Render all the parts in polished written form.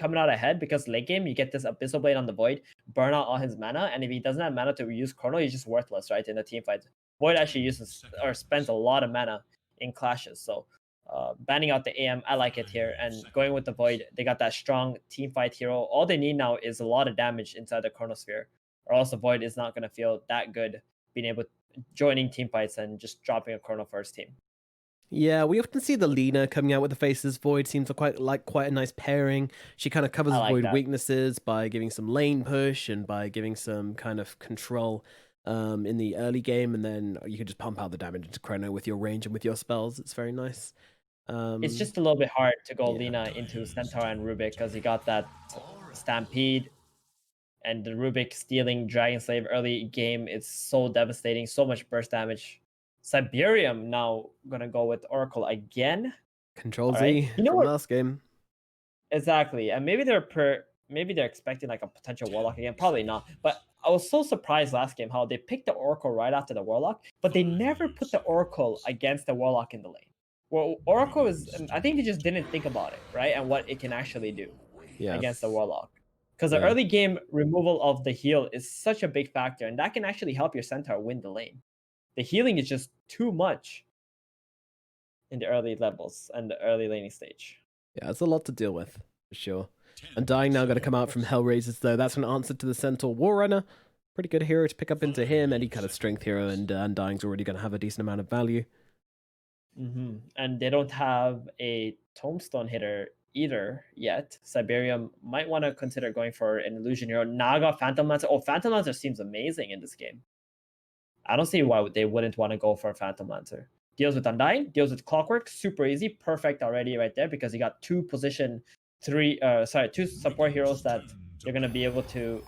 coming out ahead because late game you get this Abyssal Blade on the Void, burn out all his mana, and if he doesn't have mana to use Chrono, he's just worthless, right? In the team fight, Void actually uses or spends a lot of mana in clashes. So banning out the AM, I like it here, and going with the Void, they got that strong team fight hero. All they need now is a lot of damage inside the Chronosphere, or else the Void is not going to feel that good being able to joining team fights and just dropping a Chrono first team. Yeah, we often see the Lina coming out with the Faceless Void. Seems to quite a nice pairing. She kind of covers Void weaknesses by giving some lane push and by giving some kind of control in the early game, and then you can just pump out the damage into Chrono with your range and with your spells. It's very nice. It's just a little bit hard to go Lina into Centaur and Rubik because you got that Stampede and the Rubik stealing Dragon Slave early game. It's so devastating, so much burst damage. Cyberium now gonna go with Oracle again. Control Z from last game. Exactly, and maybe they're expecting like a potential Warlock again. Probably not. But I was so surprised last game how they picked the Oracle right after the Warlock, but they never put the Oracle against the Warlock in the lane. Well, Oracle is, I think they just didn't think about it, right? And what it can actually do against the Warlock. Because the early game removal of the heal is such a big factor, and that can actually help your Centaur win the lane. The healing is just too much in the early levels and the early laning stage. Yeah, it's a lot to deal with, for sure. Undying now going to come out from HellRaisers, though. That's an answer to the Centaur War Runner. Pretty good hero to pick up into him. Any kind of strength hero, and Undying's already going to have a decent amount of value. And they don't have a Tombstone hitter either yet. Cyberium might want to consider going for an illusion hero. Naga, Phantom Lancer. Oh, Phantom Lancer seems amazing in this game. I don't see why they wouldn't want to go for a Phantom Lancer. Deals with Undying, deals with Clockwork, super easy, perfect already right there because you got two support heroes that you're gonna be able to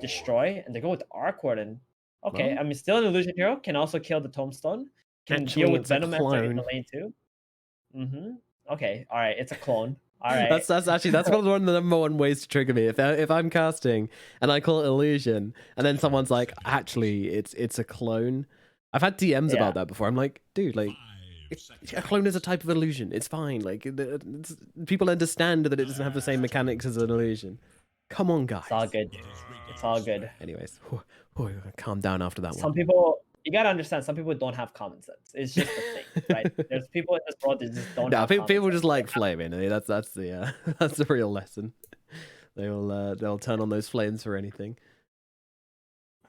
destroy, and they go with Arc Warden. Okay, I mean, still an illusion hero, can also kill the Tombstone, can deal with Venomancer in the lane too. Okay, all right, it's a clone. All right. That's one of the number one ways to trigger me. If I'm casting and I call it illusion, and then someone's like, actually, it's a clone. I've had DMs about that before. I'm like, dude, like, a clone is a type of illusion. It's fine. Like, people understand that it doesn't have the same mechanics as an illusion. Come on, guys. It's all good. It's all good. Anyways, calm down after that one. Some people, you gotta understand, some people don't have common sense. It's just a thing, right? There's people in this world that just don't have common people sense. just like flaming. I mean, that's the real lesson. They'll turn on those flames for anything.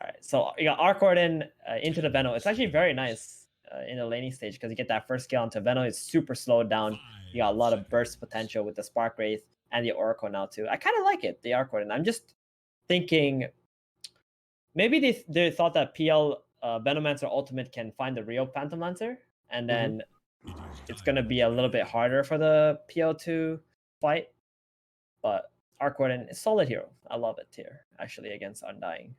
All right, so you got Arc Warden into the Veno. It's actually very nice in the laning stage because you get that first kill onto Veno. It's super slowed down. You got a lot of burst potential with the Spark Wraith and the Oracle now too. I kind of like it, the Arc Warden. I'm just thinking maybe they thought that PL Venomancer Ultimate can find the real Phantom Lancer, and then it's going to be a little bit harder for the PL to fight. But Arc Warden is a solid hero. I love it here, actually, against Undying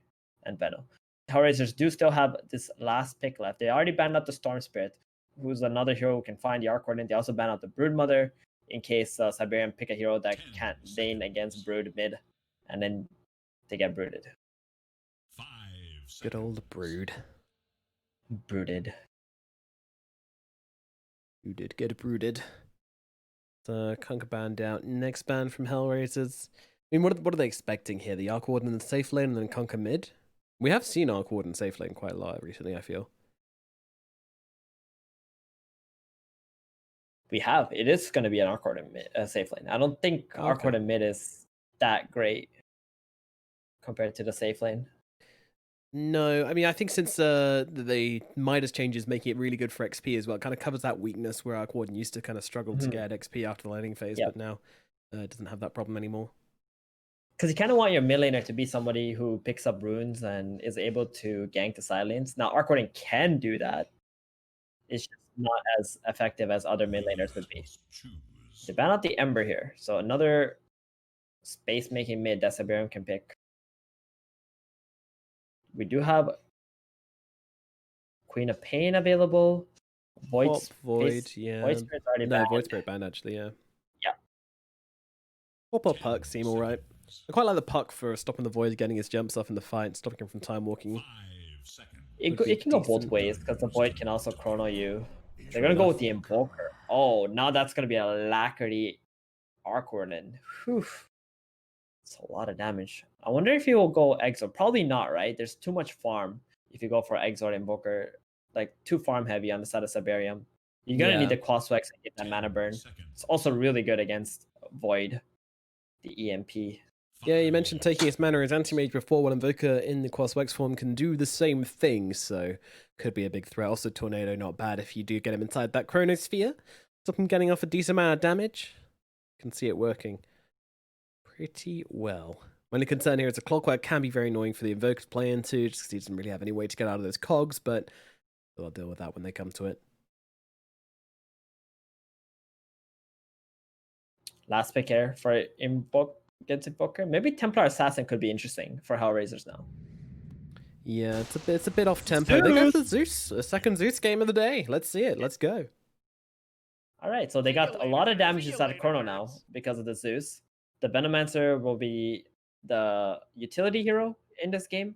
and Veno. HellRaisers do still have this last pick left. They already banned out the Storm Spirit, who's another hero who can find the Arc Warden. They also banned out the Broodmother in case Cyberium pick a hero that can't lane against Brood mid, and then they get brooded. Good old Brood. Brooded. You did get brooded. The Conquer banned out. Next ban from HellRaisers. I mean, what are they expecting here? The Arc Warden in the safe lane and then Conquer mid? We have seen Arc Warden safe lane quite a lot recently, I feel. We have. It is going to be an Arc Warden safe lane. I don't think Arc Warden mid is that great compared to the safe lane. No, I mean, I think since the Midas changes making it really good for XP as well, it kind of covers that weakness where Arc Warden used to kind of struggle to get XP after the laning phase, but now it doesn't have that problem anymore. Because you kind of want your mid laner to be somebody who picks up runes and is able to gank the side lanes. Now, Arc Warden can do that. It's just not as effective as other mid laners would be. They ban out the Ember here, so another space-making mid that Cyberium can pick. We do have Queen of Pain available. Void, yeah. Void Spirit's already banned. Void Spirit banned, actually, yeah. Yeah. Pop-up Puck seem alright. I quite like the Puck for stopping the Void getting his jumps off in the fight, stopping him from time walking. It can go both ways, because the Void can also chrono you. They're going to go with the Invoker. Oh, now that's going to be a Alacrity Arc Warden. Whew. It's a lot of damage. I wonder if he will go Exort. Probably not, right? There's too much farm if you go for Exort Invoker. Like, too farm heavy on the side of Cyberium. You're going to need the Crosswex and get that mana burn. It's also really good against Void, the EMP. Yeah, you mentioned taking his mana as anti-mage before. Well, Invoker in the Crosswex form can do the same thing, so could be a big threat. Also, Tornado, not bad if you do get him inside that Chronosphere. Stop him getting off a decent amount of damage. You can see it working pretty well. My only concern here is the Clockwork can be very annoying for the Invoker to play into, just because he doesn't really have any way to get out of those cogs, but I'll deal with that when they come to it. Last pick here for against Invoker. Maybe Templar Assassin could be interesting for HellRaisers now. Yeah, it's a bit off tempo. They go for Zeus, a second Zeus game of the day. Let's see it. Let's go. All right, so they got a lot of damage inside of Chrono now because of the Zeus. The Venomancer will be the utility hero in this game.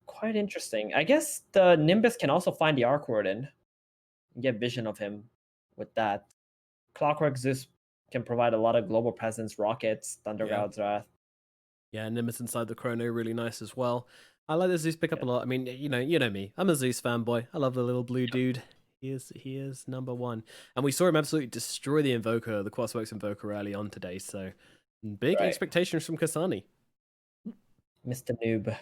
Quite interesting. I guess the Nimbus can also find the Arc Warden and get vision of him with that. Clockwork Zeus can provide a lot of global presence, rockets, Thunder God's Wrath. Yeah, Nimbus inside the Chrono, really nice as well. I like the Zeus pick up a lot. I mean, you know me. I'm a Zeus fanboy. I love the little blue dude. He is number one. And we saw him absolutely destroy the Invoker, the Crossworks Invoker early on today, so big expectations from Kasani. Mr. Noob.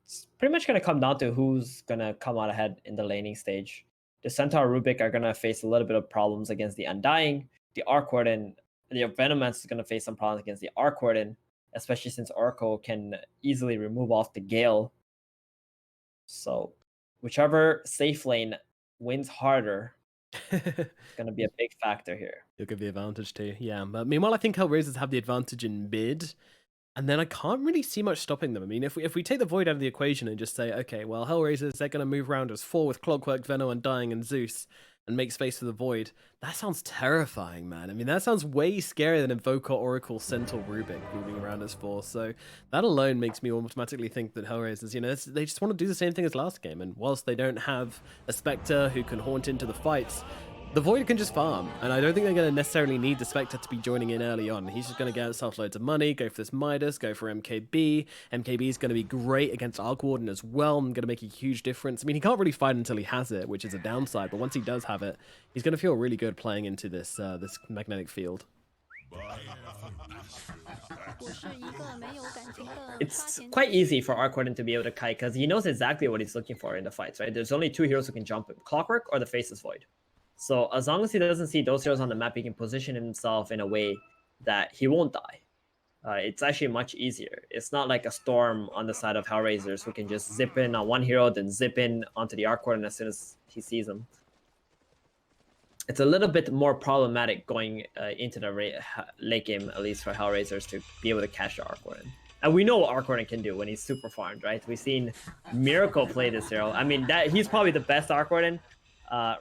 It's pretty much going to come down to who's going to come out ahead in the laning stage. The Centaur Rubik are going to face a little bit of problems against the Undying. The Arc Warden, the Venomancer is going to face some problems against the Arc Warden, especially since Oracle can easily remove off the Gale. So whichever safe lane wins harder is going to be a big factor here. You'll give the advantage too, yeah. But meanwhile, I think HellRaisers have the advantage in mid, and then I can't really see much stopping them. I mean, if we take the Void out of the equation and just say, okay, well, HellRaisers, they're going to move around as 4 with Clockwork, Veno, Undying, and Zeus, and make space for the Void. That sounds terrifying, man. I mean, that sounds way scarier than Invoker, Oracle, Centaur, Rubik moving around as 4. So that alone makes me automatically think that HellRaisers, they just want to do the same thing as last game. And whilst they don't have a Spectre who can haunt into the fights, the Void can just farm, and I don't think they're going to necessarily need the Spectre to be joining in early on. He's just going to get himself loads of money, go for this Midas, go for MKB. MKB is going to be great against Arc Warden as well, and going to make a huge difference. I mean, he can't really fight until he has it, which is a downside, but once he does have it, he's going to feel really good playing into this this magnetic field. It's quite easy for Arc Warden to be able to kite, because he knows exactly what he's looking for in the fights, right? There's only 2 heroes who can jump him, Clockwork or the Faceless Void. So as long as he doesn't see those heroes on the map, he can position himself in a way that he won't die. It's actually much easier. It's not like a Storm on the side of HellRaisers who can just zip in on one hero, then zip in onto the Arc Warden as soon as he sees them. It's a little bit more problematic going into the late game, at least for HellRaisers, to be able to catch the Arc Warden. And we know what Arc Warden can do when he's super farmed, right? We've seen Miracle play this hero. I mean, he's probably the best Arc Warden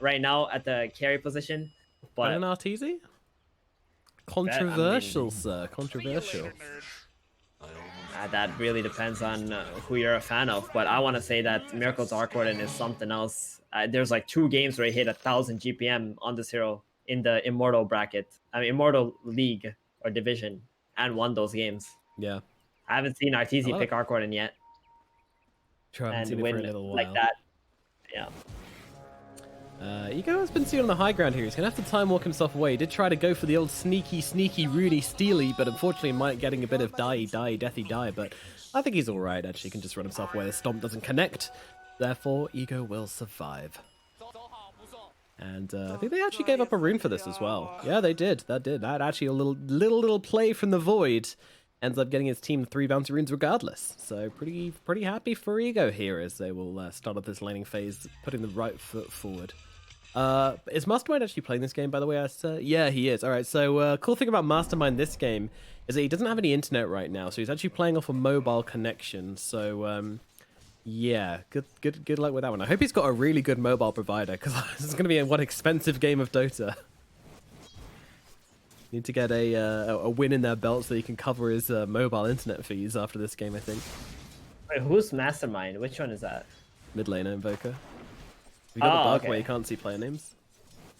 right now at the carry position. But an Arteezy? Controversial, sir. Controversial. That really depends on who you're a fan of. But I want to say that Miracle's Arc Warden is something else. There's like 2 games where he hit 1,000 GPM on this hero in the Immortal bracket. I mean, Immortal League or Division, and won those games. Yeah. I haven't seen Arteezy pick Arc Warden yet. Sure, I haven't seen it for a little while. Like that. Yeah. Ego has been seen on the high ground here. He's going to have to time walk himself away. He did try to go for the old sneaky, Rooney Steely, but unfortunately might getting a bit of deathy die, but I think he's alright, actually. He can just run himself away. The stomp doesn't connect. Therefore, Ego will survive. And I think they actually gave up a rune for this as well. Yeah, they did. That actually a little play from the Void ends up getting his team 3 bounty runes regardless. So pretty happy for Ego here as they will start up this laning phase, putting the right foot forward. Is Mastermind actually playing this game, by the way, Aster? Yeah, he is. All right, so cool thing about Mastermind this game is that he doesn't have any internet right now, so he's actually playing off a mobile connection. So yeah, good luck with that one. I hope he's got a really good mobile provider, because this is going to be one expensive game of Dota. Need to get a win in their belt so he can cover his mobile internet fees after this game, I think. Wait, who's Mastermind? Which one is that? Mid laner Invoker. We got a bug where you can't see player names.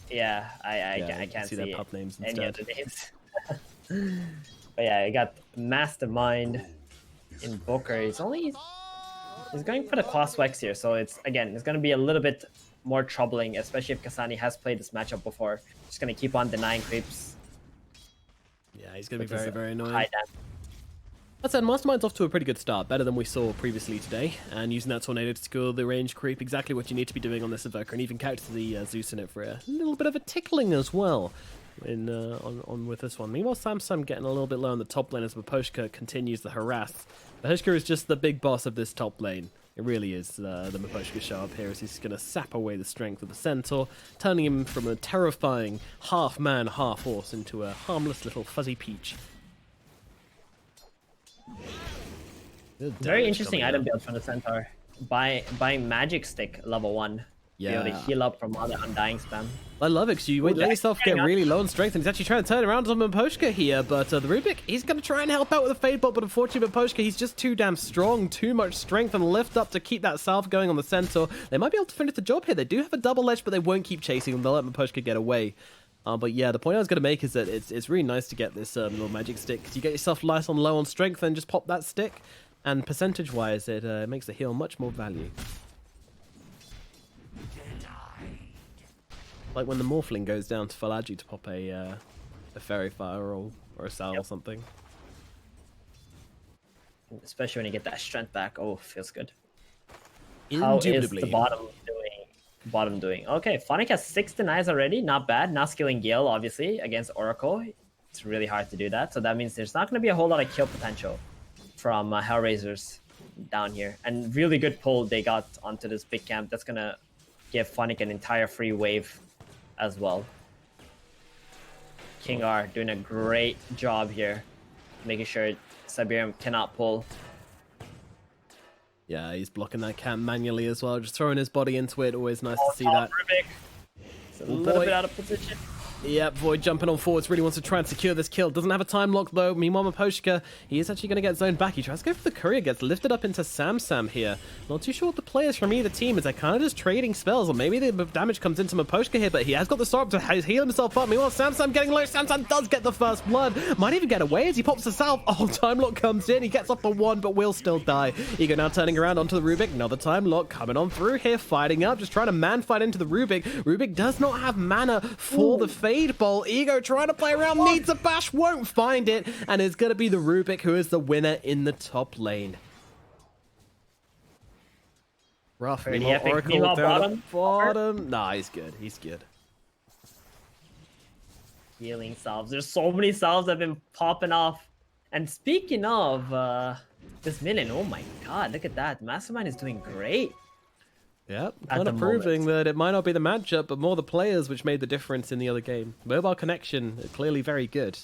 Yeah, I can't see their pub names any instead. other names. But yeah, I got Mastermind Invoker. He's going for the cross Wex here, so it's gonna be a little bit more troubling, especially if Kasani has played this matchup before. Just gonna keep on denying creeps. Yeah, he's gonna be very, very annoying. High damage. That said, Mastermind's off to a pretty good start, better than we saw previously today, and using that Tornado to score the range creep, exactly what you need to be doing on this Evoker, and even couch the Zeus in it for a little bit of a tickling as well on with this one. Meanwhile, Samsung getting a little bit low on the top lane as Miposhka continues the harass. Miposhka is just the big boss of this top lane. It really is the Miposhka show up here as he's going to sap away the strength of the Centaur, turning him from a terrifying half-man, half-horse into a harmless little fuzzy peach. Very interesting item build from the Centaur. Buying Magic Stick level 1. Yeah. Be able to heal up from all the Undying spam. I love it because you let yourself get really low on strength, and he's actually trying to turn around on Miposhka here, but the Rubik, he's going to try and help out with a Fade Bolt, but unfortunately Miposhka, he's just too damn strong, too much strength and lift up to keep that salve going on the Centaur. They might be able to finish the job here. They do have a double edge, but they won't keep chasing him. They'll let Miposhka get away. But yeah, the point I was going to make is that it's really nice to get this little magic stick, because you get yourself nice on low on strength and just pop that stick, and percentage-wise, it makes the heal much more value. Like when the Morphling goes down to Agi to pop a Fairy Fire or a Sal or something. Especially when you get that strength back. Oh, feels good. Indubitably. How is the bottom doing? Okay, Phonic has 6 denies already. Not bad. Not skilling Gale, obviously, against Oracle. It's really hard to do that. So that means there's not going to be a whole lot of kill potential from HellRaisers down here. And really good pull they got onto this big camp. That's going to give Phonic an entire free wave as well. King R doing a great job here, making sure Cyberium cannot pull. Yeah, he's blocking that camp manually as well, just throwing his body into it. Always nice to see that. Rubik. It's a little bit out of position. Yep, Void jumping on forwards, really wants to try and secure this kill. Doesn't have a time lock though. Meanwhile, Miposhka, he is actually going to get zoned back. He tries to go for the courier, gets lifted up into Sam here. Not too sure what the players from either team is. They're kind of just trading spells, or maybe the damage comes into Miposhka here, but he has got the start to heal himself up. Meanwhile, Sam getting low. Sam does get the first blood. Might even get away as he pops the salve. Oh, time lock comes in. He gets up for 1, but will still die. Ego now turning around onto the Rubik. Another time lock coming on through here, fighting up, just trying to man fight into the Rubik. Rubik does not have mana for the Fade Bolt. Ego trying to play around, needs a bash, won't find it, and it's going to be the Rubik who is the winner in the top lane. Rough. Pretty epic. Oracle down the bottom. Nah, he's good. He's good. Healing salves. There's so many salves that have been popping off. And speaking of this minion, oh my god, look at that. Mastermind is doing great. Yep, kind of proving that it might not be the matchup, but more the players which made the difference in the other game. Mobile connection, clearly very good.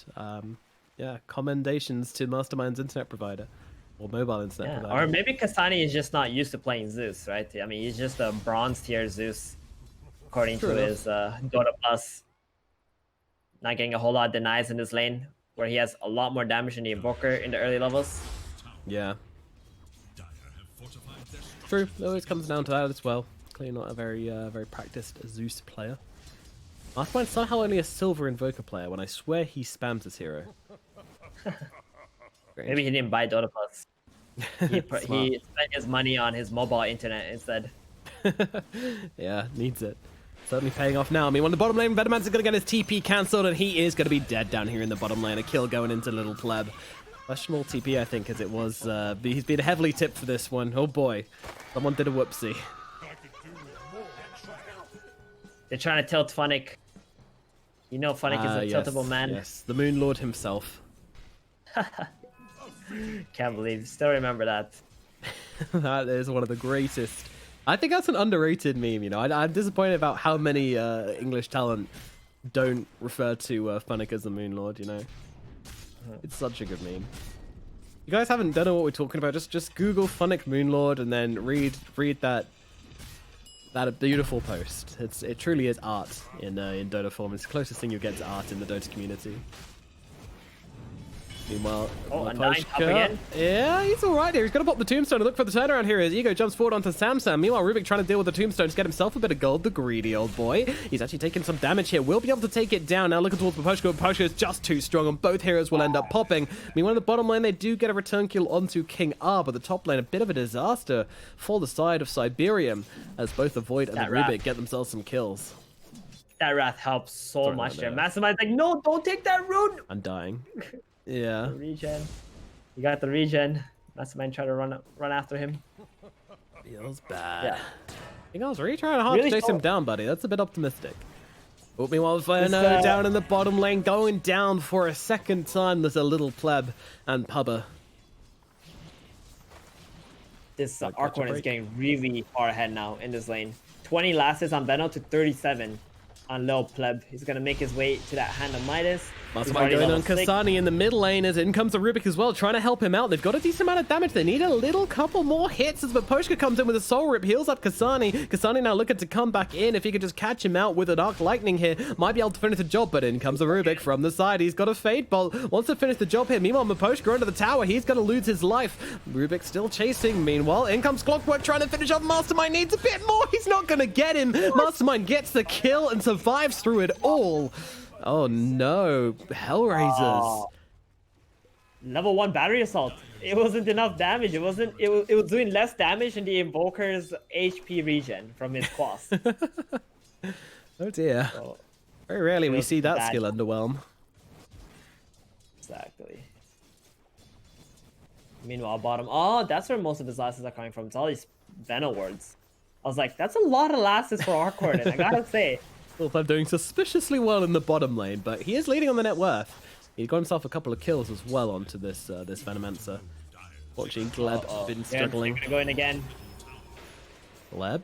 Yeah, commendations to Mastermind's internet provider. Or mobile internet provider. Or maybe Kasani is just not used to playing Zeus, right? I mean, he's just a bronze tier Zeus, according to his Dota Plus. Not getting a whole lot of denies in this lane, where he has a lot more damage than the Invoker in the early levels. Yeah. True, it always comes down to that as well. Clearly not a very practiced Zeus player. Mastermind somehow only a silver Invoker player when I swear he spams this hero. Maybe he didn't buy Dota Plus. He spent his money on his mobile internet instead. Yeah, needs it. Certainly paying off now. I mean, when the bottom lane, Venomance is going to get his TP cancelled, and he is going to be dead down here in the bottom lane. A kill going into Little Pleb. Questionable TP, I think, as it was. He's been heavily tipped for this one. Oh boy. Someone did a whoopsie. They're trying to tilt Phonic. You know Phonic is a tiltable man. Yes, the Moon Lord himself. Can't believe. Still remember that. That is one of the greatest. I think that's an underrated meme, you know. I'm disappointed about how many English talent don't refer to Phonic as the Moon Lord, you know. It's such a good meme. You guys haven't done what we're talking about. Just Google Phonic Moonlord and then read that beautiful post. It truly is art in Dota form. It's the closest thing you get to art in the Dota community. Meanwhile, Undying up again. Yeah, he's all right here. He's going to pop the tombstone and look for the turnaround here as Ego jumps forward onto Samsam. Meanwhile, Rubik trying to deal with the tombstone to get himself a bit of gold. The greedy old boy. He's actually taking some damage here. Will be able to take it down. Now looking towards Paposhka. Paposhka is just too strong, and both heroes will end up popping. Meanwhile, in the bottom lane, they do get a return kill onto King R, but the top lane, a bit of a disaster for the side of Cyberium as both the Void and the Rubik get themselves some kills. That Wrath helps so much there. Mastermind's like, no, don't take that rune. I'm dying. Yeah. The regen. You got the regen. Mastermind try to run after him. Feels bad. Yeah. You guys really trying hard to chase him down, buddy. That's a bit optimistic. But meanwhile, Verno down in the bottom lane, going down for a second time. There's a little pleb and Pubba. This Arcor is getting really far ahead now in this lane. 20 lasses on Beno to 37 on Lil Pleb. He's going to make his way to that Hand of Midas. Mastermind going on Kasani in the mid lane as in comes the Rubik as well, trying to help him out. They've got a decent amount of damage. They need a little couple more hits as Vaposhka comes in with a Soul Rip, heals up Kasani. Kasani now looking to come back in. If he could just catch him out with an Arc Lightning here, might be able to finish the job, but in comes the Rubik from the side. He's got a Fade Bolt, wants to finish the job here. Meanwhile, Vaposhka under the tower, he's going to lose his life. Rubik still chasing. Meanwhile, in comes Clockwork trying to finish off Mastermind. Needs a bit more. He's not going to get him. Mastermind gets the kill and survives through it all. Oh no, HellRaisers. Oh. Level 1 battery assault. It wasn't enough damage. It was doing less damage than the Invoker's HP regen from his quas. Oh dear. So, very rarely we see that skill underwhelm. Exactly. Meanwhile, bottom. Oh, that's where most of his lasses are coming from. It's all these Venom words. I was like, that's a lot of lasses for Arcor, I gotta say. Pleb doing suspiciously well in the bottom lane, but he is leading on the net worth. He got himself a couple of kills as well onto this this Venomancer. Watching Gleb been struggling. Go in again. Gleb,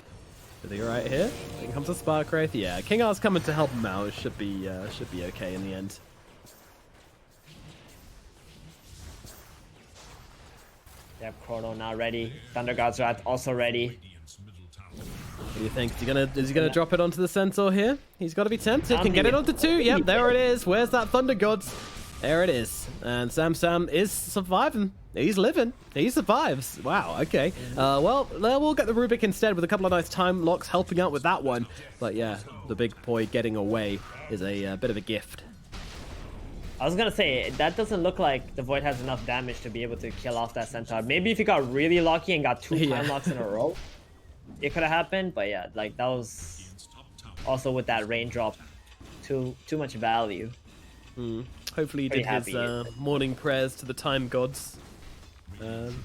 is he right here? In comes a Spark Wraith. Yeah, King R's coming to help him out. It should be okay in the end. They have Chrono now ready. Thunder God's Wrath also ready. What do you think? Is he gonna drop it onto the Centaur here? He's got to be tempted. Can get it onto 2. Yep, there it is. Where's that Thunder Gods? There it is. And Sam is surviving. He's living. He survives. Wow, okay. Well, we'll get the Rubik instead with a couple of nice time locks helping out with that one. But yeah, the big boy getting away is a bit of a gift. I was gonna say, that doesn't look like the Void has enough damage to be able to kill off that Centaur. Maybe if he got really lucky and got 2 time locks in a row, it could have happened. But yeah, like that was also with that raindrop, too much value. Hopefully he did his morning prayers to the time gods.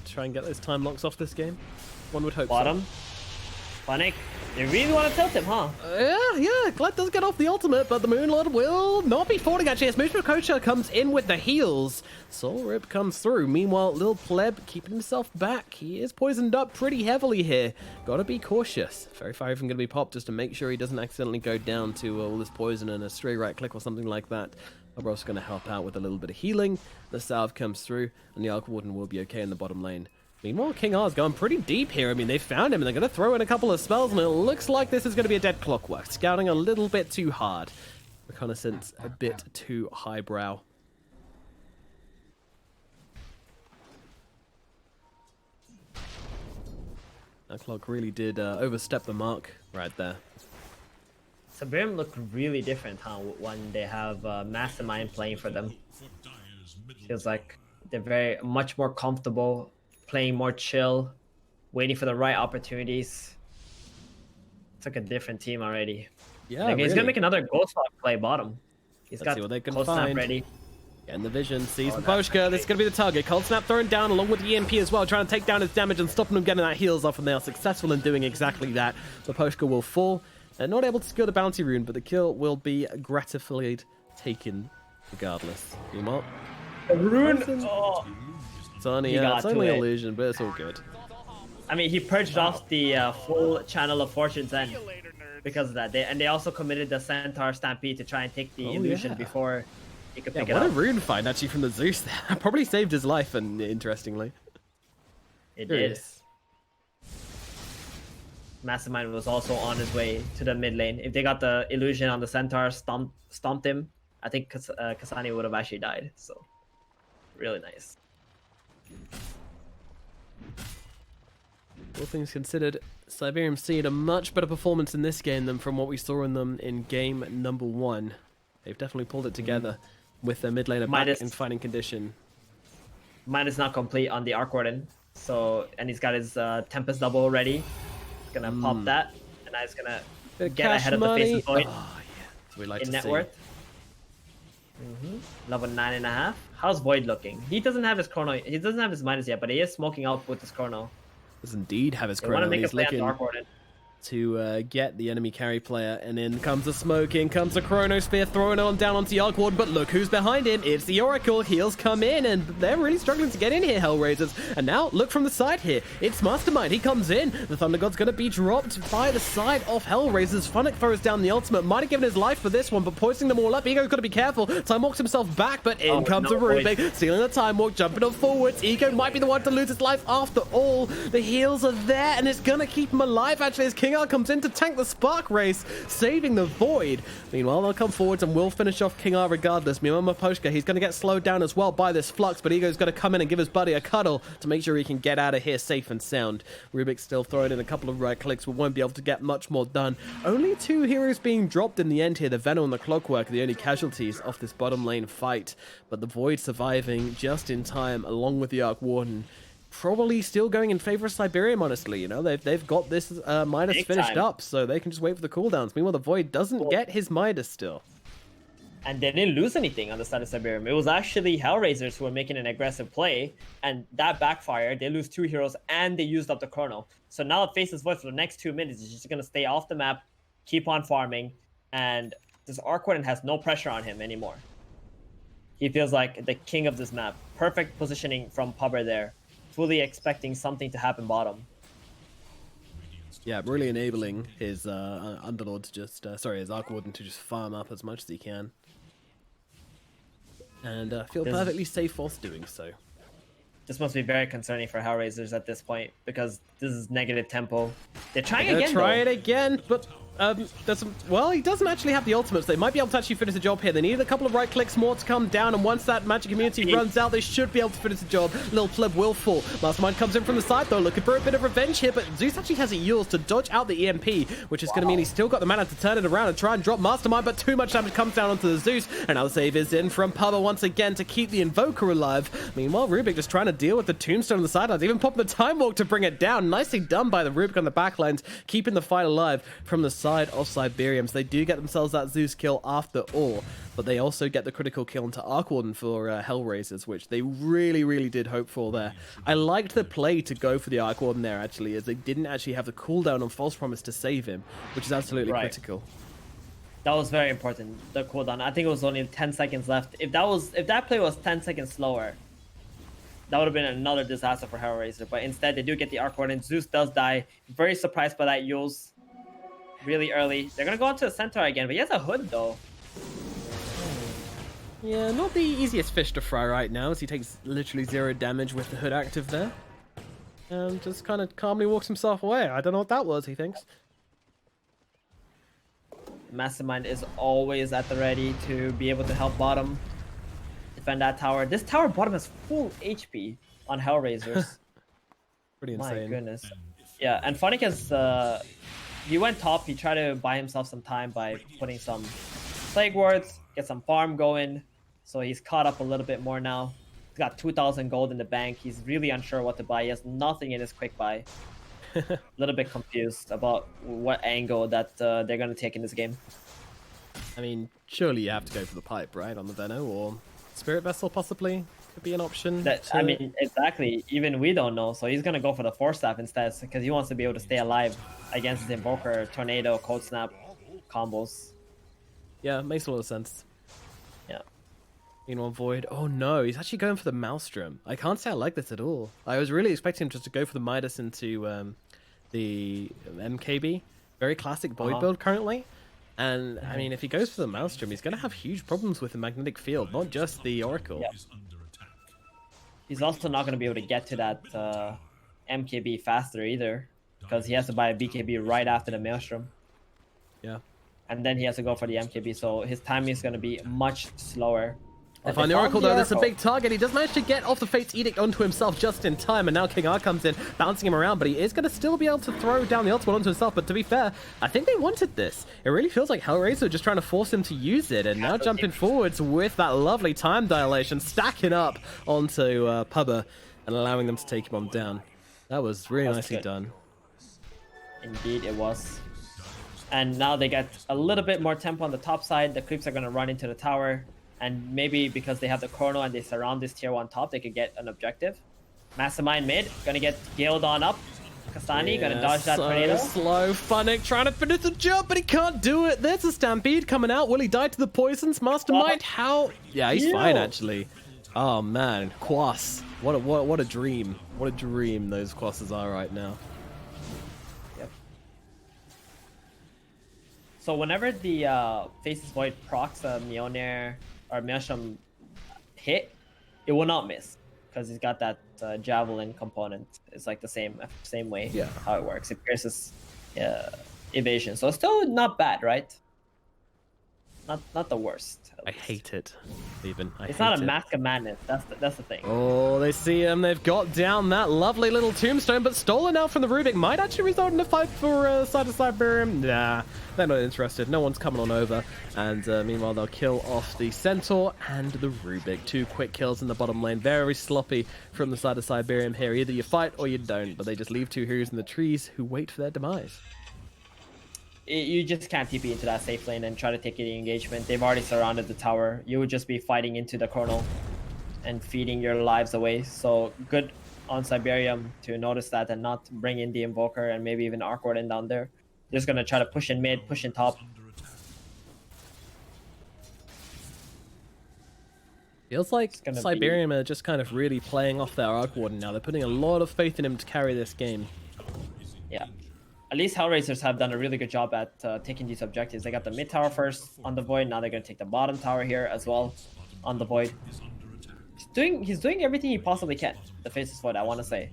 Try and get those time locks off this game. One would hope. Bottom. Panic. They really want to tilt him, huh? Yeah. Glad does get off the ultimate, but the Moonlord will not be falling actually as Mushrokocha comes in with the heals. Soul Rip comes through. Meanwhile, Lil Pleb keeping himself back. He is poisoned up pretty heavily here. Gotta be cautious. Very far even gonna be popped just to make sure he doesn't accidentally go down to all this poison and a stray right click or something like that. We're also gonna help out with a little bit of healing. The salve comes through, and the Arc Warden will be okay in the bottom lane. Meanwhile, King R's going pretty deep here. I mean, they found him, and they're going to throw in a couple of spells, and it looks like this is going to be a dead Clockwork. Scouting a little bit too hard. Reconnaissance a bit too highbrow. That clock really did overstep the mark right there. Cyberium look really different, huh, when they have Mastermind playing for them. Feels like they're much more comfortable, playing more chill, waiting for the right opportunities. It's like a different team already. Yeah, like, he's gonna make another Ghost Lock play bottom. He's got see what they can Cold find. Snap ready. Getting the vision, sees Vaposhka. This is going to be the target. Cold Snap thrown down along with the EMP as well, trying to take down his damage and stopping him getting that heals off, and they are successful in doing exactly that. Vaposhka will fall, and not able to secure the bounty rune, but the kill will be gratified taken regardless. Meanwhile, the rune! It's only an illusion, but it's all good. I mean, he purged off the full Channel of Fortune's End because of that. They also committed the Centaur Stampede to try and take the illusion before he could pick it up. What a rune find actually from the Zeus there. Probably saved his life, and interestingly. It did. Mastermind was also on his way to the mid lane. If they got the illusion on the Centaur, stomped him, I think Kasani would have actually died. So Really nice. All things considered, Cyberium seen a much better performance in this game than from what we saw in them in game number 1. They've definitely pulled it together with their mid laner back in fighting condition. Mine is not complete on the Arc Warden, so and he's got his Tempest double ready. He's gonna pop that, and now he's gonna get ahead of the Faceless Void We like in to net see. worth. Level 9.5. How's Void looking? He doesn't have his chrono. He doesn't have his minus yet, but he is smoking up with his chrono. Does indeed have his They want to chrono. make a He's play on looking Arc Warden. to get the enemy carry player, and in comes the smoke, in comes the Chronosphere, throwing on down onto the Arc Warden, but look who's behind him, it's the Oracle. Heals come in, and they're really struggling to get in here, HellRaisers, and now look from the side here, it's Mastermind, he comes in, the Thunder God's gonna be dropped by the side of HellRaisers. Funnick throws down the ultimate, might have given his life for this one, but poisoning them all up. Ego's gotta be careful, Time walks himself back, but in comes a Rubik, stealing the Time Walk, jumping on forwards. Ego might be the one to lose his life after all. The heals are there, and it's gonna keep him alive actually as King R comes in to tank the Spark Race, saving the Void. Meanwhile, they'll come forwards and will finish off King R regardless. Meanwhile, Maposhka, he's going to get slowed down as well by this Flux, but Ego's going to come in and give his buddy a cuddle to make sure he can get out of here safe and sound. Rubik's still throwing in a couple of right clicks, but won't be able to get much more done. Only 2 heroes being dropped in the end here. The Venom and the Clockwork are the only casualties of this bottom lane fight, but the Void surviving just in time along with the Arc Warden. Probably still going in favor of Cyberium, honestly. You know, they've got this Midas finished up, so they can just wait for the cooldowns. Meanwhile, the Void doesn't get his Midas still. And they didn't lose anything on the side of Cyberium. It was actually HellRaisers who were making an aggressive play, and that backfired. They lose 2 heroes, and they used up the chrono. So now Faceless Void for the next 2 minutes is just going to stay off the map, keep on farming, and this Arc Warden has no pressure on him anymore. He feels like the king of this map. Perfect positioning from Pubber there. Fully expecting something to happen bottom. Yeah, really enabling his Underlord to just, his Arc Warden to just farm up as much as he can. And feel perfectly safe whilst doing so. This must be very concerning for HellRaisers at this point, because this is negative tempo. They're trying again, try it again, but well, he doesn't actually have the ultimates. They might be able to actually finish the job here. They need a couple of right clicks more to come down, and once that magic immunity runs out, they should be able to finish the job. Little Pleb will fall. Mastermind comes in from the side, though, looking for a bit of revenge here, but Zeus actually has a Yules to dodge out the EMP, which is going to mean he's still got the mana to turn it around and try and drop Mastermind, but too much damage comes down onto the Zeus, and now the save is in from Pubba once again to keep the Invoker alive. Meanwhile, Rubik just trying to deal with the Tombstone on the sidelines, even popping the Time Walk to bring it down. Nicely done by the Rubik on the backlines, keeping the fight alive from the side of Cyberium. So they do get themselves that Zeus kill after all, but they also get the critical kill into Arc Warden for HellRaisers, which they really did hope for there. I liked the play to go for the Arc Warden there, actually, as they didn't actually have the cooldown on False Promise to save him, which is absolutely critical. That was very important, the cooldown. I think it was only 10 seconds left. If that play was 10 seconds slower, that would have been another disaster for HellRaiser, but instead they do get the Arc Warden. Zeus does die. Very surprised by that Yules. Really early. They're gonna go into the center again, but he has a hood though. Yeah, not the easiest fish to fry right now, as he takes literally 0 damage with the hood active there. And just kind of calmly walks himself away. I don't know what that was, he thinks. Mastermind is always at the ready to be able to help bottom defend that tower. This tower bottom has full HP on HellRaisers. Pretty insane. My goodness. Yeah, and Funnick has he went top. He tried to buy himself some time by putting some Plague Wards, get some farm going. So he's caught up a little bit more now. He's got 2,000 gold in the bank. He's really unsure what to buy. He has nothing in his quick buy. A little bit confused about what angle that they're going to take in this game. I mean, surely you have to go for the pipe, right? On the Veno, or Spirit Vessel possibly could be an option. I mean, exactly. Even we don't know. So he's going to go for the Force Staff instead, because he wants to be able to stay alive against his Invoker, Tornado, Cold Snap combos. Yeah, makes a lot of sense. Yeah. Meanwhile, Void. Oh no, he's actually going for the Maelstrom. I can't say I like this at all. I was really expecting him just to go for the Midas into the MKB. Very classic Void build currently. And, I mean, if he goes for the Maelstrom, he's going to have huge problems with the magnetic field, not just the Oracle. Yep. He's also not going to be able to get to that MKB faster either, because he has to buy a BKB right after the Maelstrom. Yeah. And then he has to go for the MKB, so his timing is going to be much slower. They find the Oracle, though. That's a big target. He does manage to get off the Fate's Edict onto himself just in time, and now King R comes in, bouncing him around, but he is going to still be able to throw down the ultimate onto himself. But to be fair, I think they wanted this. It really feels like HellRaisers just trying to force him to use it, and now jumping forwards with that lovely time dilation, stacking up onto Pubba and allowing them to take him on down. That was really nicely done. Indeed, it was. And now they get a little bit more tempo on the top side. The creeps are going to run into the tower. And maybe because they have the chrono and they surround this tier 1 top, they could get an objective. Mastermind mid, gonna get Giled on up. Kastani gonna dodge that tornado. Slow, Funnick trying to finish the jump, but he can't do it. There's a Stampede coming out. Will he die to the poisons? Mastermind, how? Yeah, he's fine actually. Oh man, Quas. What a dream. What a dream those Quasses are right now. Yep. So whenever the Faceless Void procs a Mjolnir or Maelstrom hit, it will not miss because he's got that javelin component. It's like the same way how it works. It pierces evasion, so it's still not bad, right? Not the worst. I hate it, even. It's not a Mask of Madness. That's the thing. Oh, they see him. They've got down that lovely little tombstone, but stolen out from the Rubik might actually result in a fight for side of Cyberium. Nah, they're not interested. No one's coming on over. And meanwhile, they'll kill off the Centaur and the Rubik. 2 quick kills in the bottom lane. Very sloppy from the side of Cyberium here. Either you fight or you don't, but they just leave 2 heroes in the trees who wait for their demise. You just can't TP into that safe lane and try to take any engagement. They've already surrounded the tower. You would just be fighting into the chrono and feeding your lives away. So good on Cyberium to notice that and not bring in the Invoker and maybe even Arc Warden down there. Just going to try to push in mid, push in top. Feels like Cyberium are just kind of really playing off their Arc Warden now. They're putting a lot of faith in him to carry this game. Yeah. At least HellRaisers have done a really good job at taking these objectives. They got the mid tower first on the Void. Now they're going to take the bottom tower here as well on the Void. He's doing everything he possibly can, the Faceless Void, I want to say.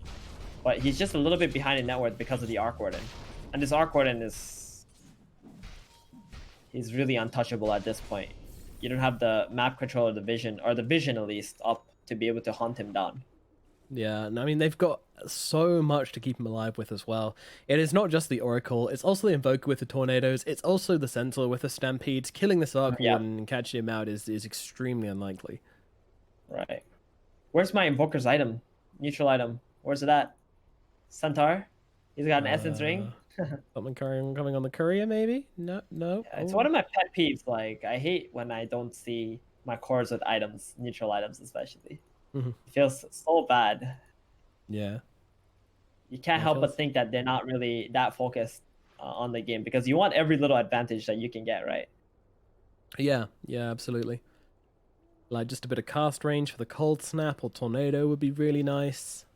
But he's just a little bit behind in net worth because of the Arc Warden. And this Arc Warden he's really untouchable at this point. You don't have the map control or the vision at least, up to be able to hunt him down. Yeah, and I mean, they've got so much to keep him alive with as well. It is not just the Oracle, it's also the Invoker with the Tornadoes, it's also the Centaur with the Stampedes. Killing this Arc Warden and catching him out is extremely unlikely. Right. Where's my Invoker's item? Neutral item. Where's it at? Centaur? He's got an Essence Ring? Something coming on the courier, maybe? No. Yeah, it's one of my pet peeves. Like, I hate when I don't see my cores with items, neutral items especially. It feels so bad. Yeah. You can't help but think that they're not really that focused on the game because you want every little advantage that you can get, right? Yeah, absolutely. Like just a bit of cast range for the Cold Snap or Tornado would be really nice.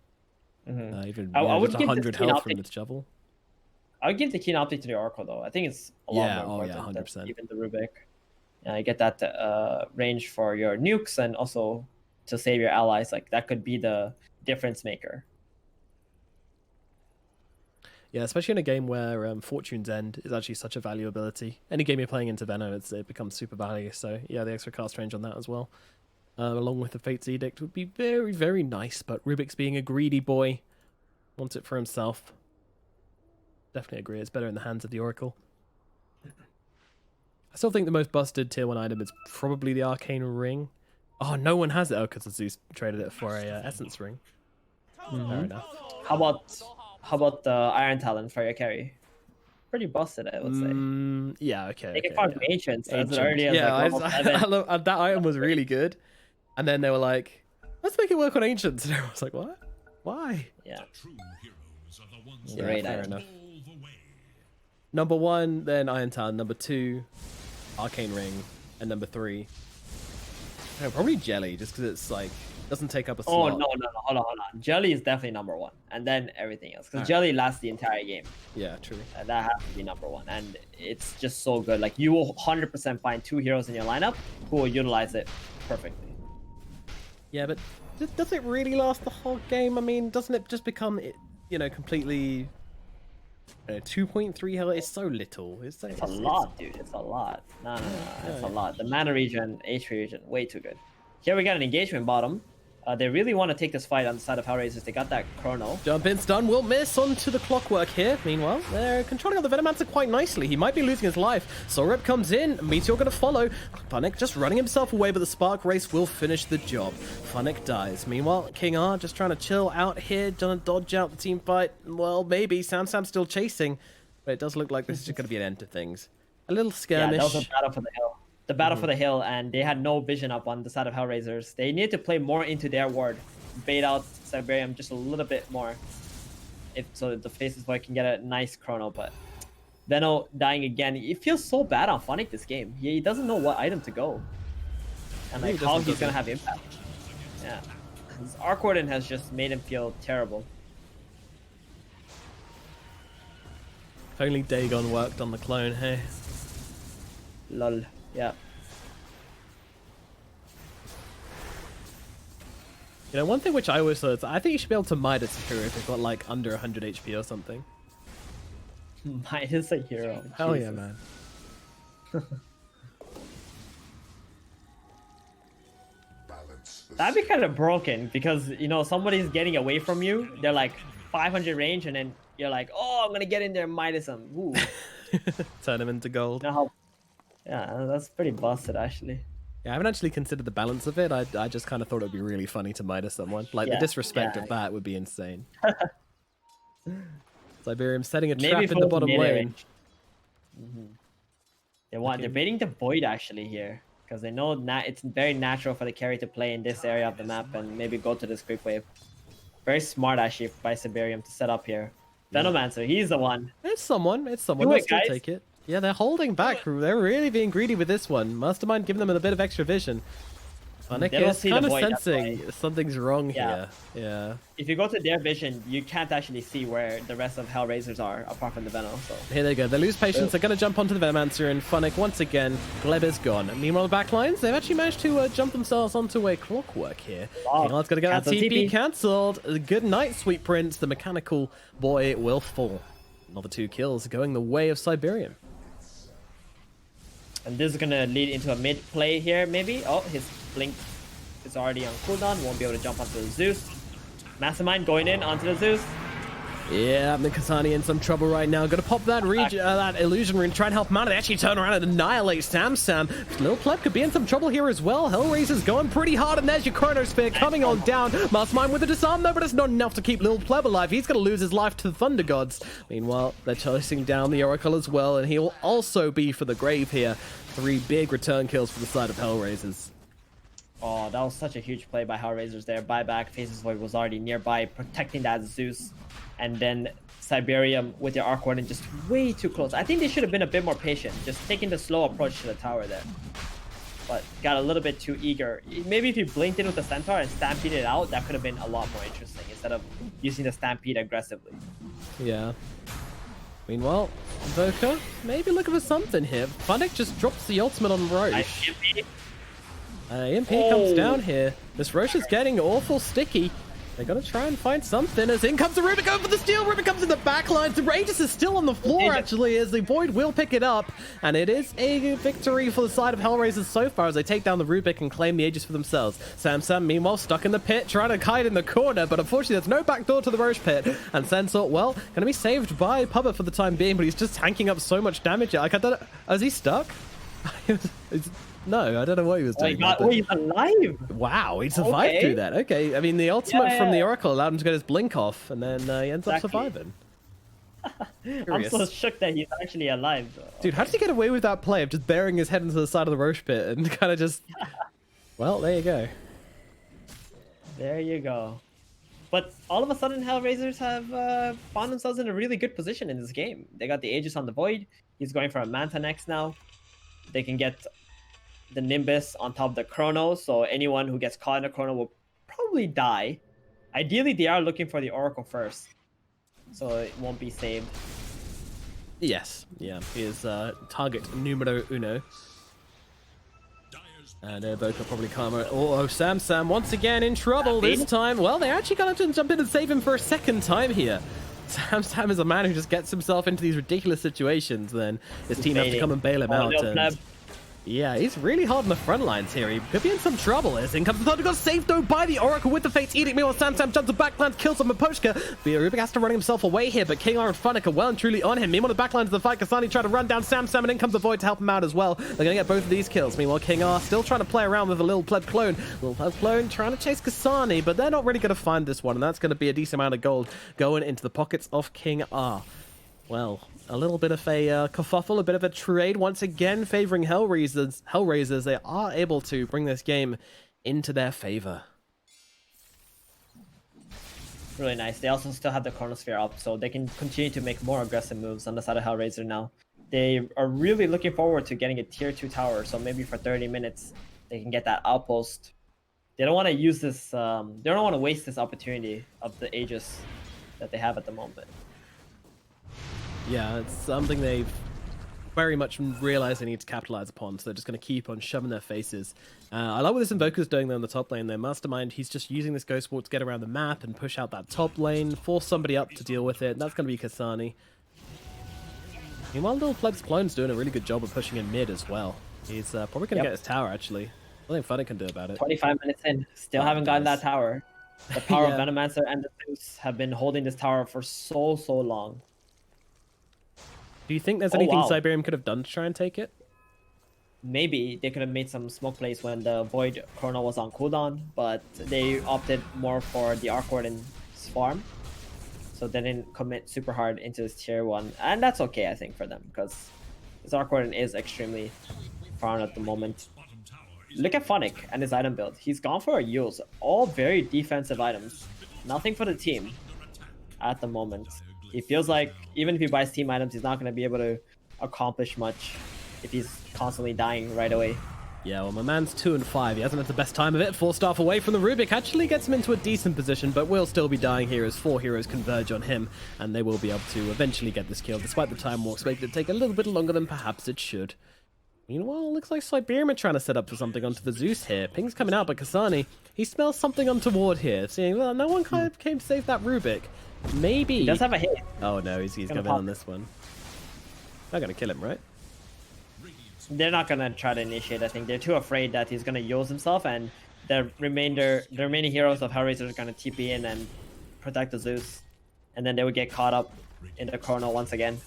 Even I would just give 100 health from the shovel. I would give the Keen Optic to the Oracle though. I think it's a lot more important 100%. than even the Rubik. You get that range for your nukes and also to save your allies. Like that could be the difference maker. Yeah, especially in a game where Fortune's End is actually such a value ability. Any game you're playing into Venom, it becomes super value. So yeah, the extra cast range on that as well, along with the Fate's Edict, would be very, very nice. But Rubik's being a greedy boy, wants it for himself. Definitely agree. It's better in the hands of the Oracle. I still think the most busted tier 1 item is probably the Arcane Ring. Oh, no one has it. Oh, because Zeus traded it for a Essence Ring. Fair enough. How about the Iron Talon for your carry? Pretty busted, I would say. Yeah, okay. They can farm Ancients as early as that item was really good. And then they were like, let's make it work on Ancients. And I was like, what? Why? Yeah. Great fair enough. Number 1, then Iron Talon. Number 2, Arcane Ring. And number 3, probably Jelly, just because it's like doesn't take up a slot. Oh no, hold on. Jelly is definitely number 1, and then everything else. Because Jelly lasts the entire game. Yeah, true. That has to be number 1, and it's just so good. Like you will 100% find 2 heroes in your lineup who will utilize it perfectly. Yeah, but does it really last the whole game? I mean, doesn't it just become, completely 2.3 health? It's so little. It's a lot, dude. It's a lot. No. It's a lot. The mana regen, HP regen, way too good. Here we got an engagement bottom. They really want to take this fight on the side of HellRaisers. They got that chrono. Jump in stun will miss onto the clockwork here. Meanwhile, they're controlling the Venomancer quite nicely. He might be losing his life. Sorep comes in. Meteor going to follow. Funnick just running himself away, but the Spark Race will finish the job. Funnick dies. Meanwhile, King R just trying to chill out here, trying to dodge out the team fight. Well, maybe. Sam's still chasing, but it does look like this is just going to be an end to things. A little skirmish. Yeah, that was a battle for the hill. The battle for the hill, and they had no vision up on the side of HellRaisers. They need to play more into their ward. Bait out Cyberium just a little bit more, so that the Faces Boy can get a nice chrono. But Veno dying again. It feels so bad on Funnick this game. He doesn't know what item to go, and like how he's gonna have impact. Yeah, his Arc Warden has just made him feel terrible. If only Dagon worked on the clone, hey. Lol. Yeah. You know, one thing which I always thought is I think you should be able to Midas a hero if they've got like under 100 HP or something. Midas a hero. Hell Jesus. yeah, man. That'd be kind of broken because, you know, somebody's getting away from you. They're like 500 range, and then you're like, oh, I'm gonna get in there and Midas them. Ooh. Turn him into gold. You know how... Yeah, that's pretty busted actually. Yeah, I haven't actually considered the balance of it. I just kind of thought it would be really funny to Midas someone. Like, the disrespect of that would be insane. Cyberium setting a trap in the bottom lane. They're baiting the Void actually here, because they know it's very natural for the carry to play in this area of the map and maybe go to this quick wave. Very smart actually by Cyberium to set up here. Venomancer, he's the one. It's someone. Let's still take it. Yeah, they're holding back. They're really being greedy with this one. Mastermind giving them a bit of extra vision. Funnick is kind of sensing something's wrong here. Yeah. If you go to their vision, you can't actually see where the rest of HellRaisers are, apart from the Venom. So here they go. They lose patience. They're going to jump onto the Venomancer, and Funnick once again. Gleb is gone. Meanwhile, the backlines, they've actually managed to jump themselves onto a clockwork here. King Ar's going to get that TP cancelled. Good night, sweet prince. The mechanical boy will fall. Another 2 kills going the way of Cyberium. And this is going to lead into a mid play here, maybe. Oh, his blink is already on cooldown. Won't be able to jump onto the Zeus. Mastermind going in onto the Zeus. Yeah, Mikasani in some trouble right now. Gonna pop that that illusion rune, try and help him out. They actually turn around and annihilate Sam. Little Pleb could be in some trouble here as well. HellRaisers going pretty hard, and there's your Chronosphere coming on down. Mastermind with a disarm though, but it's not enough to keep Little Pleb alive. He's gonna lose his life to the Thunder Gods. Meanwhile, they're chasing down the Oracle as well, and he'll also be for the grave here. 3 big return kills for the side of HellRaisers. Oh, that was such a huge play by HellRaisers there. Buyback, Faces Void was already nearby, protecting that Zeus. And then Cyberium with their Arc Warden just way too close. I think they should have been a bit more patient, just taking the slow approach to the tower there. But got a little bit too eager. Maybe if you blinked in with the Centaur and stampeded it out, that could have been a lot more interesting instead of using the Stampede aggressively. Yeah. Meanwhile, Voka, maybe looking for something here. Funnick just drops the ultimate on Roche. EMP comes down here. This Roche is getting awful sticky. They're going to try and find something as in comes the Rubik over the steal. Rubik comes in the backline. The Aegis is still on the floor, actually, as the Void will pick it up. And it is a victory for the side of HellRaisers so far as they take down the Rubik and claim the Aegis for themselves. Sam, meanwhile, stuck in the pit, trying to hide in the corner, but unfortunately, there's no backdoor to the Roche pit. And Sensor, well, going to be saved by Pubba for the time being, but he's just tanking up so much damage. Like, I don't know. Is he stuck? No, I don't know what he was doing. He's alive! Wow, he survived through that. Okay, I mean, the ultimate from the Oracle allowed him to get his blink off, and then he ends up surviving. I'm so shook that he's actually alive. Dude, how did he get away with that play of just burying his head into the side of the Roche pit and kind of just... Well, there you go. There you go. But all of a sudden, HellRaisers have found themselves in a really good position in this game. They got the Aegis on the Void. He's going for a Manta next now. They can get the Nimbus on top of the Chrono, so anyone who gets caught in a Chrono will probably die. Ideally, they are looking for the Oracle first, so it won't be saved. Yes, yeah, he is target numero uno. And Evoker probably karma. Oh, Sam once again in trouble this time. Well, they actually got to jump in and save him for a second time here. Sam is a man who just gets himself into these ridiculous situations, then his team has to come and bail him out. And Yeah, he's really hard on the front lines here. He could be in some trouble. As in comes the Thunder, got saved though by the Oracle with the Fate's Edict. Meanwhile, Sam jumps the backlines, kills him with Poshka. Rubik has to run himself away here, but King R and Funnick are well and truly on him. Meanwhile, the backlines of the fight, Kasani trying to run down Sam, and in comes the Void to help him out as well. They're going to get both of these kills. Meanwhile, King R still trying to play around with a little pleb clone. Little pleb clone trying to chase Kasani, but they're not really going to find this one, and that's going to be a decent amount of gold going into the pockets of King R. Well, a little bit of a kerfuffle, a bit of a trade once again favoring HellRaisers. HellRaisers, they are able to bring this game into their favor. Really nice. They also still have the Chronosphere up, so they can continue to make more aggressive moves on the side of HellRaiser now. They are really looking forward to getting a tier 2 tower, so maybe for 30 minutes they can get that outpost. They don't want to use this, they don't want to waste this opportunity of the Aegis that they have at the moment. Yeah, it's something they've very much realized they need to capitalize upon, so they're just going to keep on shoving their faces. I like what this Invoker's doing there on the top lane. Their Mastermind, he's just using this Ghost Walk to get around the map and push out that top lane, force somebody up to deal with it, and that's going to be Kasani. Meanwhile, Little Pleb's Clone's doing a really good job of pushing in mid as well. He's probably going to get his tower, actually. Nothing Funny can do about it. 25 minutes in, still haven't gotten that tower. The power of Venomancer and the Zeus have been holding this tower for so long. Do you think there's anything Cyberium could have done to try and take it? Maybe they could have made some smoke plays when the Void Chrono was on cooldown, but they opted more for the Arc Warden's farm. So they didn't commit super hard into this tier 1. And that's okay, I think, for them, because this Arc Warden is extremely farmed at the moment. Look at Funnick and his item build. He's gone for a Yules. All very defensive items. Nothing for the team at the moment. He feels like even if he buys team items, he's not going to be able to accomplish much if he's constantly dying right away. Yeah, well, my man's 2 and 5. He hasn't had the best time of it. 4 staff away from the Rubik actually gets him into a decent position, but will still be dying here as 4 heroes converge on him, and they will be able to eventually get this kill, despite the time walks making it take a little bit longer than perhaps it should. Meanwhile, looks like Cyberium are trying to set up for something onto the Zeus here. Ping's coming out, but Kasani, he smells something untoward here, seeing, well, no one kind of came to save that Rubik. Maybe. He does have a hit. Oh no, he's going in on this one. They're going to kill him, right? They're not going to try to initiate, I think. They're too afraid that he's going to use himself, and the remaining heroes of HellRaisers are going to TP in and protect the Zeus. And then they would get caught up in the Chrono once again.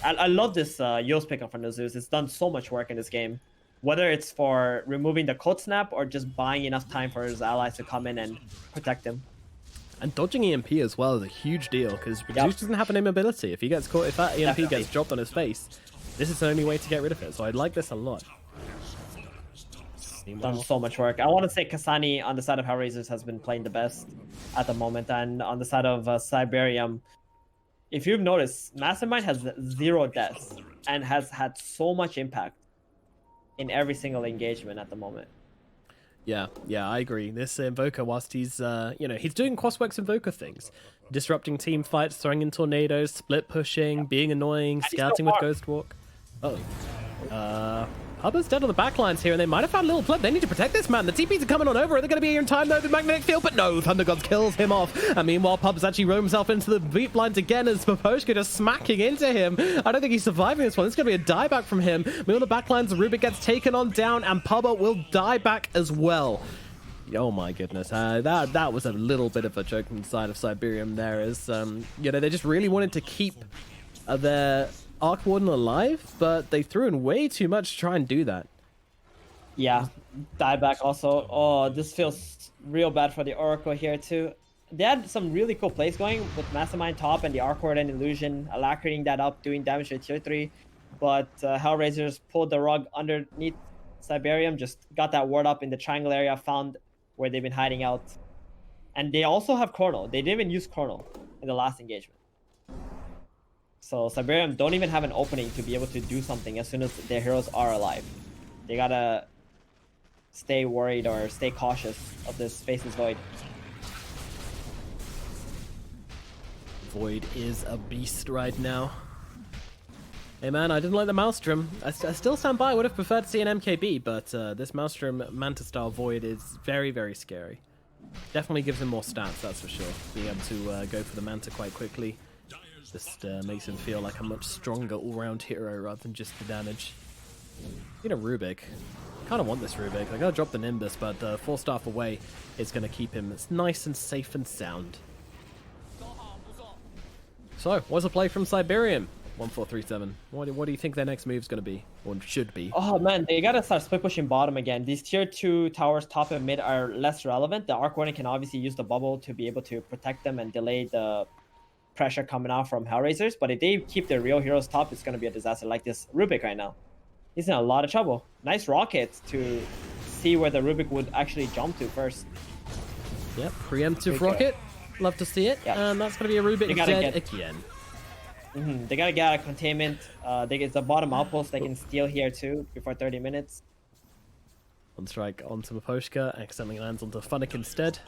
I love this Yos pickup from the Zeus. It's done so much work in this game. Whether it's for removing the Code Snap or just buying enough time for his allies to come in and protect him. And dodging EMP as well is a huge deal, because Zeus doesn't have an immobility. If he gets caught, if that EMP gets dropped on his face, this is the only way to get rid of it. So I'd like this a lot. Done so much work. I want to say Kasani on the side of HellRaisers has been playing the best at the moment, and on the side of Cyberium, if you've noticed, Mastermind has 0 deaths and has had so much impact in every single engagement at the moment. Yeah, I agree. This Invoker, whilst he's, he's doing Crossworks Invoker things. Disrupting team fights, throwing in tornadoes, split pushing, being annoying, scouting with Ghost Walk. Hubba's dead on the backlines here, and they might have found a little pleb. They need to protect this man. The TPs are coming on over. Are they going to be here in time, though? The magnetic field, but no. Thunder Gods kills him off. And meanwhile, Pub's actually roamed himself into the beat lines again as Poposhka just smacking into him. I don't think he's surviving this one. It's going to be a dieback from him. Meanwhile, the backlines, Rubik gets taken on down, and Pubba will die back as well. Oh my goodness, that was a little bit of a joke inside of Cyberium there, as they just really wanted to keep their Arc Warden alive, but they threw in way too much to try and do that. Yeah, dieback also. Oh, this feels real bad for the Oracle here too. They had some really cool plays going with Mastermind top and the Arc Warden Illusion, alacritating that up, doing damage to tier 3, but HellRaisers pulled the rug underneath Cyberium, just got that ward up in the triangle area, found where they've been hiding out. And they also have Chrono. They didn't even use Chrono in the last engagement. So Cyberium don't even have an opening to be able to do something as soon as their heroes are alive. They gotta stay worried or stay cautious of this Faceless Void. Void is a beast right now. Hey man, I didn't like the Maelstrom. I still stand by. I would have preferred to see an MKB, but this Maelstrom Manta-style Void is very, very scary. Definitely gives him more stats, that's for sure. Being able to go for the Manta quite quickly just makes him feel like a much stronger all-round hero rather than just the damage. Need a Rubik. Kind of want this Rubik. I gotta drop the Nimbus, but 4 staff away is gonna keep him nice and safe and sound. So, what's the play from Cyberium? 1437. What do you think their next move is gonna be, or should be? Oh man, they gotta start split pushing bottom again. These tier 2 towers, top and mid, are less relevant. The Arc Warden can obviously use the bubble to be able to protect them and delay the pressure coming out from HellRaisers. But if they keep their real heroes top, it's gonna be a disaster. Like this Rubik right now. He's in a lot of trouble. Nice rockets to see where the Rubik would actually jump to first. Yep, preemptive rocket. Love to see it. Yep. And that's going to be a Rubik dead again. They got to get out of containment. It's a bottom outpost they can steal here too before 30 minutes. One strike onto Maposhka. Accidentally lands onto Funnick instead.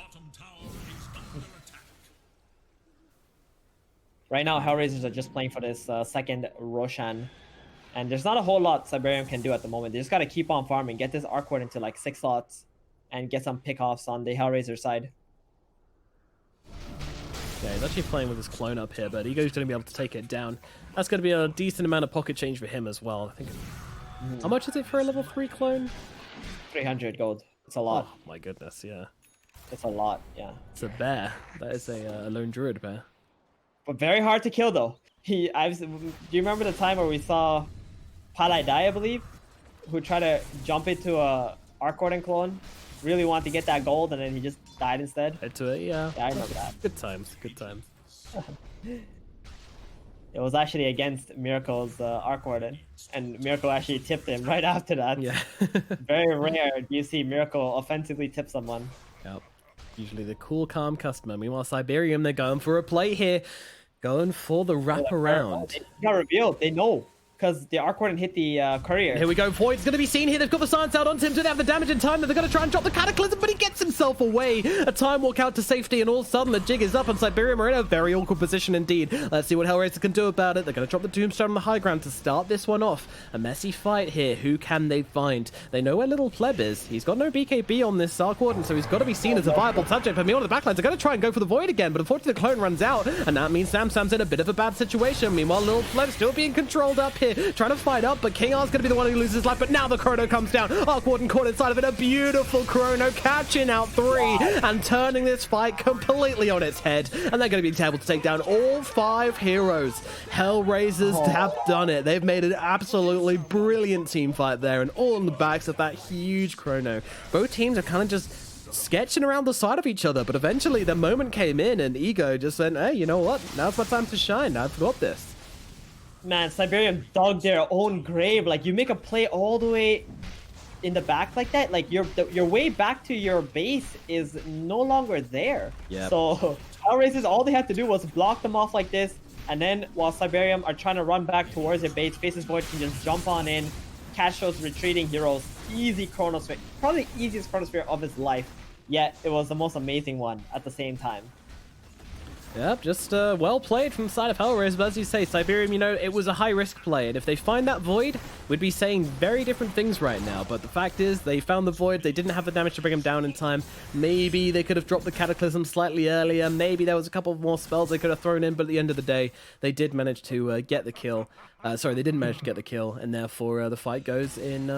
Right now, HellRaisers are just playing for this second Roshan. And there's not a whole lot Cyberium can do at the moment. They just got to keep on farming, get this Arc Ward into like 6 slots, and get some pickoffs on the HellRaiser side. Yeah, he's actually playing with his clone up here, but Ego's going to be able to take it down. That's going to be a decent amount of pocket change for him as well. I think. How much is it for a level 3 clone? 300 gold. It's a lot. Oh my goodness, yeah. It's a lot, yeah. It's a bear. That is a lone druid bear. But very hard to kill though. Do you remember the time where we saw Palai Dai, I believe, who tried to jump into a Arc Warden clone, really wanted to get that gold, and then he just died instead? Into it, yeah. Yeah, I remember that. Good times, good times. It was actually against Miracle's Arc Warden, and Miracle actually tipped him right after that. Yeah. Very rare do you see Miracle offensively tip someone. Yep. Usually the cool, calm customer. Meanwhile, Cyberium, they're going for a play here. Going for the wraparound. It got revealed. They know. Because the Arc Warden hit the courier. Here we go. Void's going to be seen here. They've got the silence out onto him. Do they have the damage in time? They're going to try and drop the Cataclysm, but he gets himself away. A time walk out to safety, and all of a sudden the jig is up, and Cyberium are in a very awkward position indeed. Let's see what HellRaiser can do about it. They're going to drop the Tombstone on the high ground to start this one off. A messy fight here. Who can they find? They know where Little Pleb is. He's got no BKB on this Arc Warden, so he's got to be seen as a viable subject. But meanwhile, the backlines are going to try and go for the Void again, but unfortunately the clone runs out, and that means Sam's in a bit of a bad situation. Meanwhile, Little Pleb still being controlled up here, trying to fight up, but King R's going to be the one who loses his life. But now the Chrono comes down. Arc Warden caught inside of it. A beautiful Chrono catching out 3 and turning this fight completely on its head. And they're going to be able to take down all 5 heroes. HellRaisers have done it. They've made an absolutely brilliant team fight there, and all on the backs of that huge Chrono. Both teams are kind of just sketching around the side of each other, but eventually the moment came in and Ego just said, hey, you know what? Now's my time to shine. I've got this. Man, Cyberium dug their own grave. Like, you make a play all the way in the back like that, like your way back to your base is no longer there. Yeah. So HellRaisers, all they had to do was block them off like this, and then while Cyberium are trying to run back towards their base, Faces Void can just jump on in, catch those retreating heroes. Easy Chronosphere, probably the easiest Chronosphere of his life, yet it was the most amazing one at the same time. Yep, just well played from the side of HellRaisers, but as you say, Cyberium, you know, it was a high-risk play, and if they find that Void, we'd be saying very different things right now, but the fact is, they found the Void, they didn't have the damage to bring him down in time. Maybe they could have dropped the Cataclysm slightly earlier, maybe there was a couple more spells they could have thrown in, but at the end of the day, they did manage to get the kill. Sorry, they didn't manage to get the kill, and therefore the fight goes in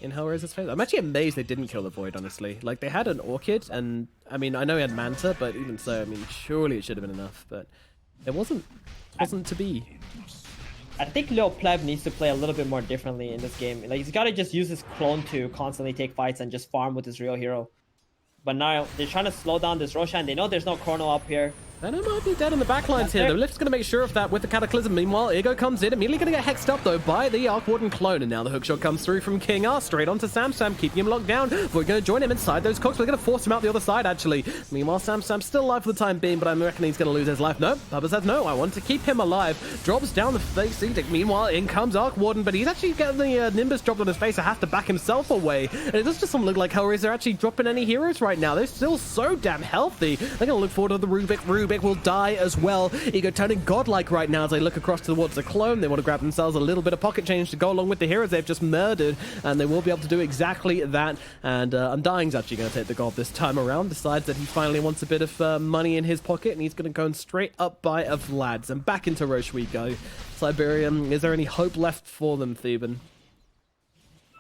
HellRaiser's favor. I'm actually amazed they didn't kill the Void, honestly. Like, they had an Orchid, and, I mean, I know he had Manta, but even so, I mean, surely it should have been enough, but it wasn't to be. I think Lil Pleb needs to play a little bit more differently in this game. Like, he's got to just use his clone to constantly take fights and just farm with his real hero. But now, they're trying to slow down this Roshan. They know there's no Chrono up here. Venom might be dead on the backlines here. The Lift's going to make sure of that with the Cataclysm. Meanwhile, Ego comes in, immediately going to get hexed up, though, by the Arc Warden clone. And now the hookshot comes through from King R, straight onto Sam, keeping him locked down. We're going to join him inside those cooks. We're going to force him out the other side, actually. Meanwhile, Sam's still alive for the time being, but I reckon he's going to lose his life. No, Bubba says no, I want to keep him alive. Drops down the face edict. Meanwhile, in comes Arc Warden, but he's actually getting the Nimbus dropped on his face. I have to back himself away. And it does just look like HellRaiser are actually dropping any heroes right now. They're still so damn healthy. They're going to look forward to the Rubik. Rubik will die as well. Ego turning godlike right now as they look across towards the clone. They want to grab themselves a little bit of pocket change to go along with the heroes they've just murdered, and they will be able to do exactly that. And Undying's actually going to take the gold this time around. Decides that he finally wants a bit of money in his pocket, and he's going to go straight up by a Vlad's. And back into Roche we go. Cyberium, is there any hope left for them, Theban?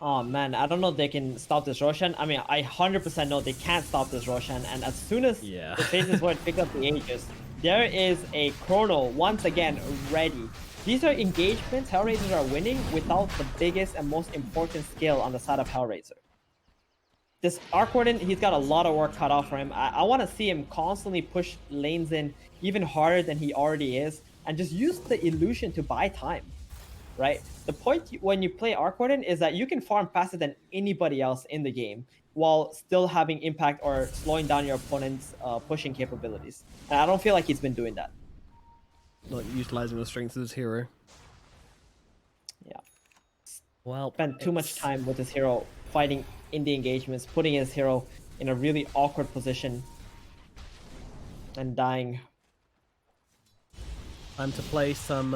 Oh man, I don't know if they can stop this Roshan. I mean, I 100% know they can't stop this Roshan. And as soon as Yeah. the phases would pick up the Aegis, there is a Chrono once again ready. These are engagements HellRaisers are winning without the biggest and most important skill on the side of HellRaiser. This Arc Warden, he's got a lot of work cut off for him. I want to see him constantly push lanes in even harder than he already is, and just use the illusion to buy time. Right? The point when you play Arc Warden is that you can farm faster than anybody else in the game while still having impact or slowing down your opponent's pushing capabilities. And I don't feel like he's been doing that. Not utilizing the strengths of his hero. Yeah. Well, Spent too much time with his hero fighting in the engagements, putting his hero in a really awkward position and dying. Time to play some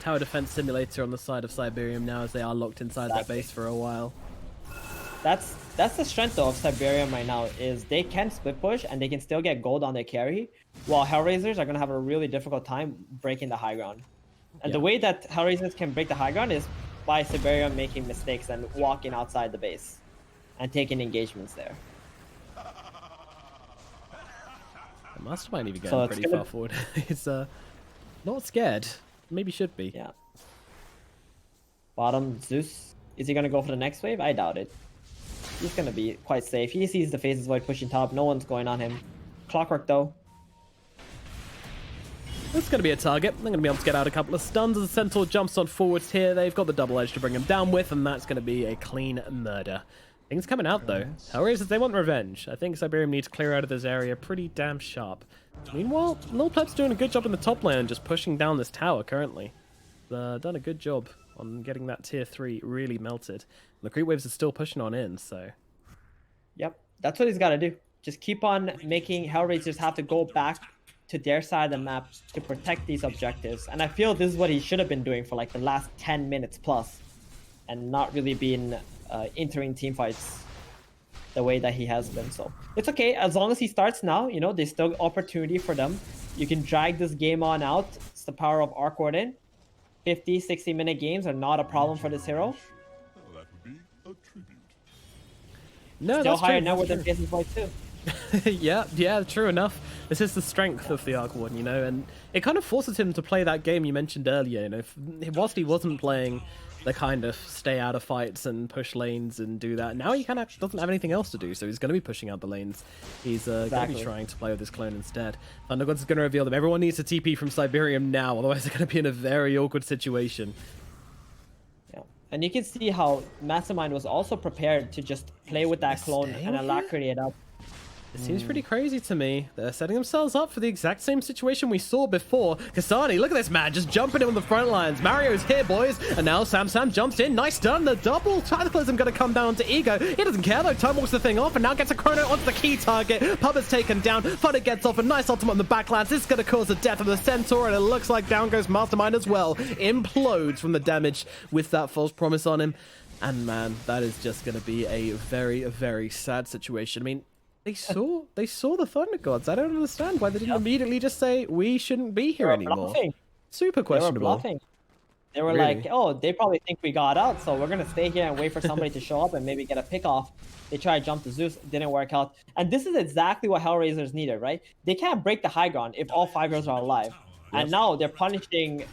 tower defense simulator on the side of Cyberium now, as they are locked inside that base for a while. That's the strength though of Cyberium right now, is they can split push and they can still get gold on their carry, while HellRaisers are gonna have a really difficult time breaking the high ground. And the way that HellRaisers can break the high ground is by Cyberium making mistakes and walking outside the base and taking engagements there. The Mastermind even getting So pretty far forward. He's not scared. Maybe should be. Yeah. Bottom, Zeus. Is he gonna go for the next wave? I doubt it. He's gonna be quite safe. He sees the phases void pushing top. No one's going on him. Clockwork though. It's going to be a target. They're going to be able to get out a couple of stuns as the Centaur jumps on forwards here. They've got the double edge to bring him down with, and that's going to be a clean murder. Things coming out though. HellRaisers, they want revenge. I think Cyberium needs to clear out of this area pretty damn sharp. Meanwhile, Lil Pleb's doing a good job in the top lane and just pushing down this tower currently. Done a good job on getting that tier 3 really melted. And the creep waves are still pushing on in, so... Yep, that's what he's got to do. Just keep on making HellRaisers have to go back to their side of the map to protect these objectives. And I feel this is what he should have been doing for like the last 10 minutes plus, and not really been entering team fights the way that he has been. So it's okay as long as he starts now. You know, there's still opportunity for them. You can drag this game on out. It's the power of Arc Warden. 50-60 minute games are not a problem for this hero. That would be a tribute. No, Still that's higher true, network that's than Phases Void too. yeah, true enough. This is the strength of the Arc Warden, you know, and it kind of forces him to play that game you mentioned earlier, you know. Whilst he wasn't playing the kind of stay out of fights and push lanes and do that, now he kind of doesn't have anything else to do, so he's going to be pushing out the lanes. He's going to be trying to play with his clone instead. Thundergods is going to reveal them. Everyone needs to TP from Cyberium now, otherwise they're going to be in a very awkward situation. And you can see how Mastermind was also prepared to just play with that clone and alacrity it up. It seems pretty crazy to me. They're setting themselves up for the exact same situation we saw before. Kasani, look at this man, just jumping in on the front lines. Mario's here, boys. And now Sam jumps in. Nice stun. The double cataclysm going to come down to Ego. He doesn't care though. Time walks the thing off and now gets a chrono onto the key target. Pub is taken down. Fudder gets off a nice ultimate on the backlands. This is going to cause the death of the Centaur, and it looks like down goes Mastermind as well. Implodes from the damage with that false promise on him. And man, that is just going to be a very, very sad situation. I mean, They saw the Thunder Gods. I don't understand why they didn't immediately just say we shouldn't be here anymore. Bluffing. Super questionable. They were bluffing. They were like, oh, they probably think we got out, so we're gonna stay here and wait for somebody to show up and maybe get a pick off. They tried to jump to Zeus, it didn't work out. And this is exactly what HellRaisers needed, right? They can't break the high ground if all 5 heroes are alive. And now they're punishing.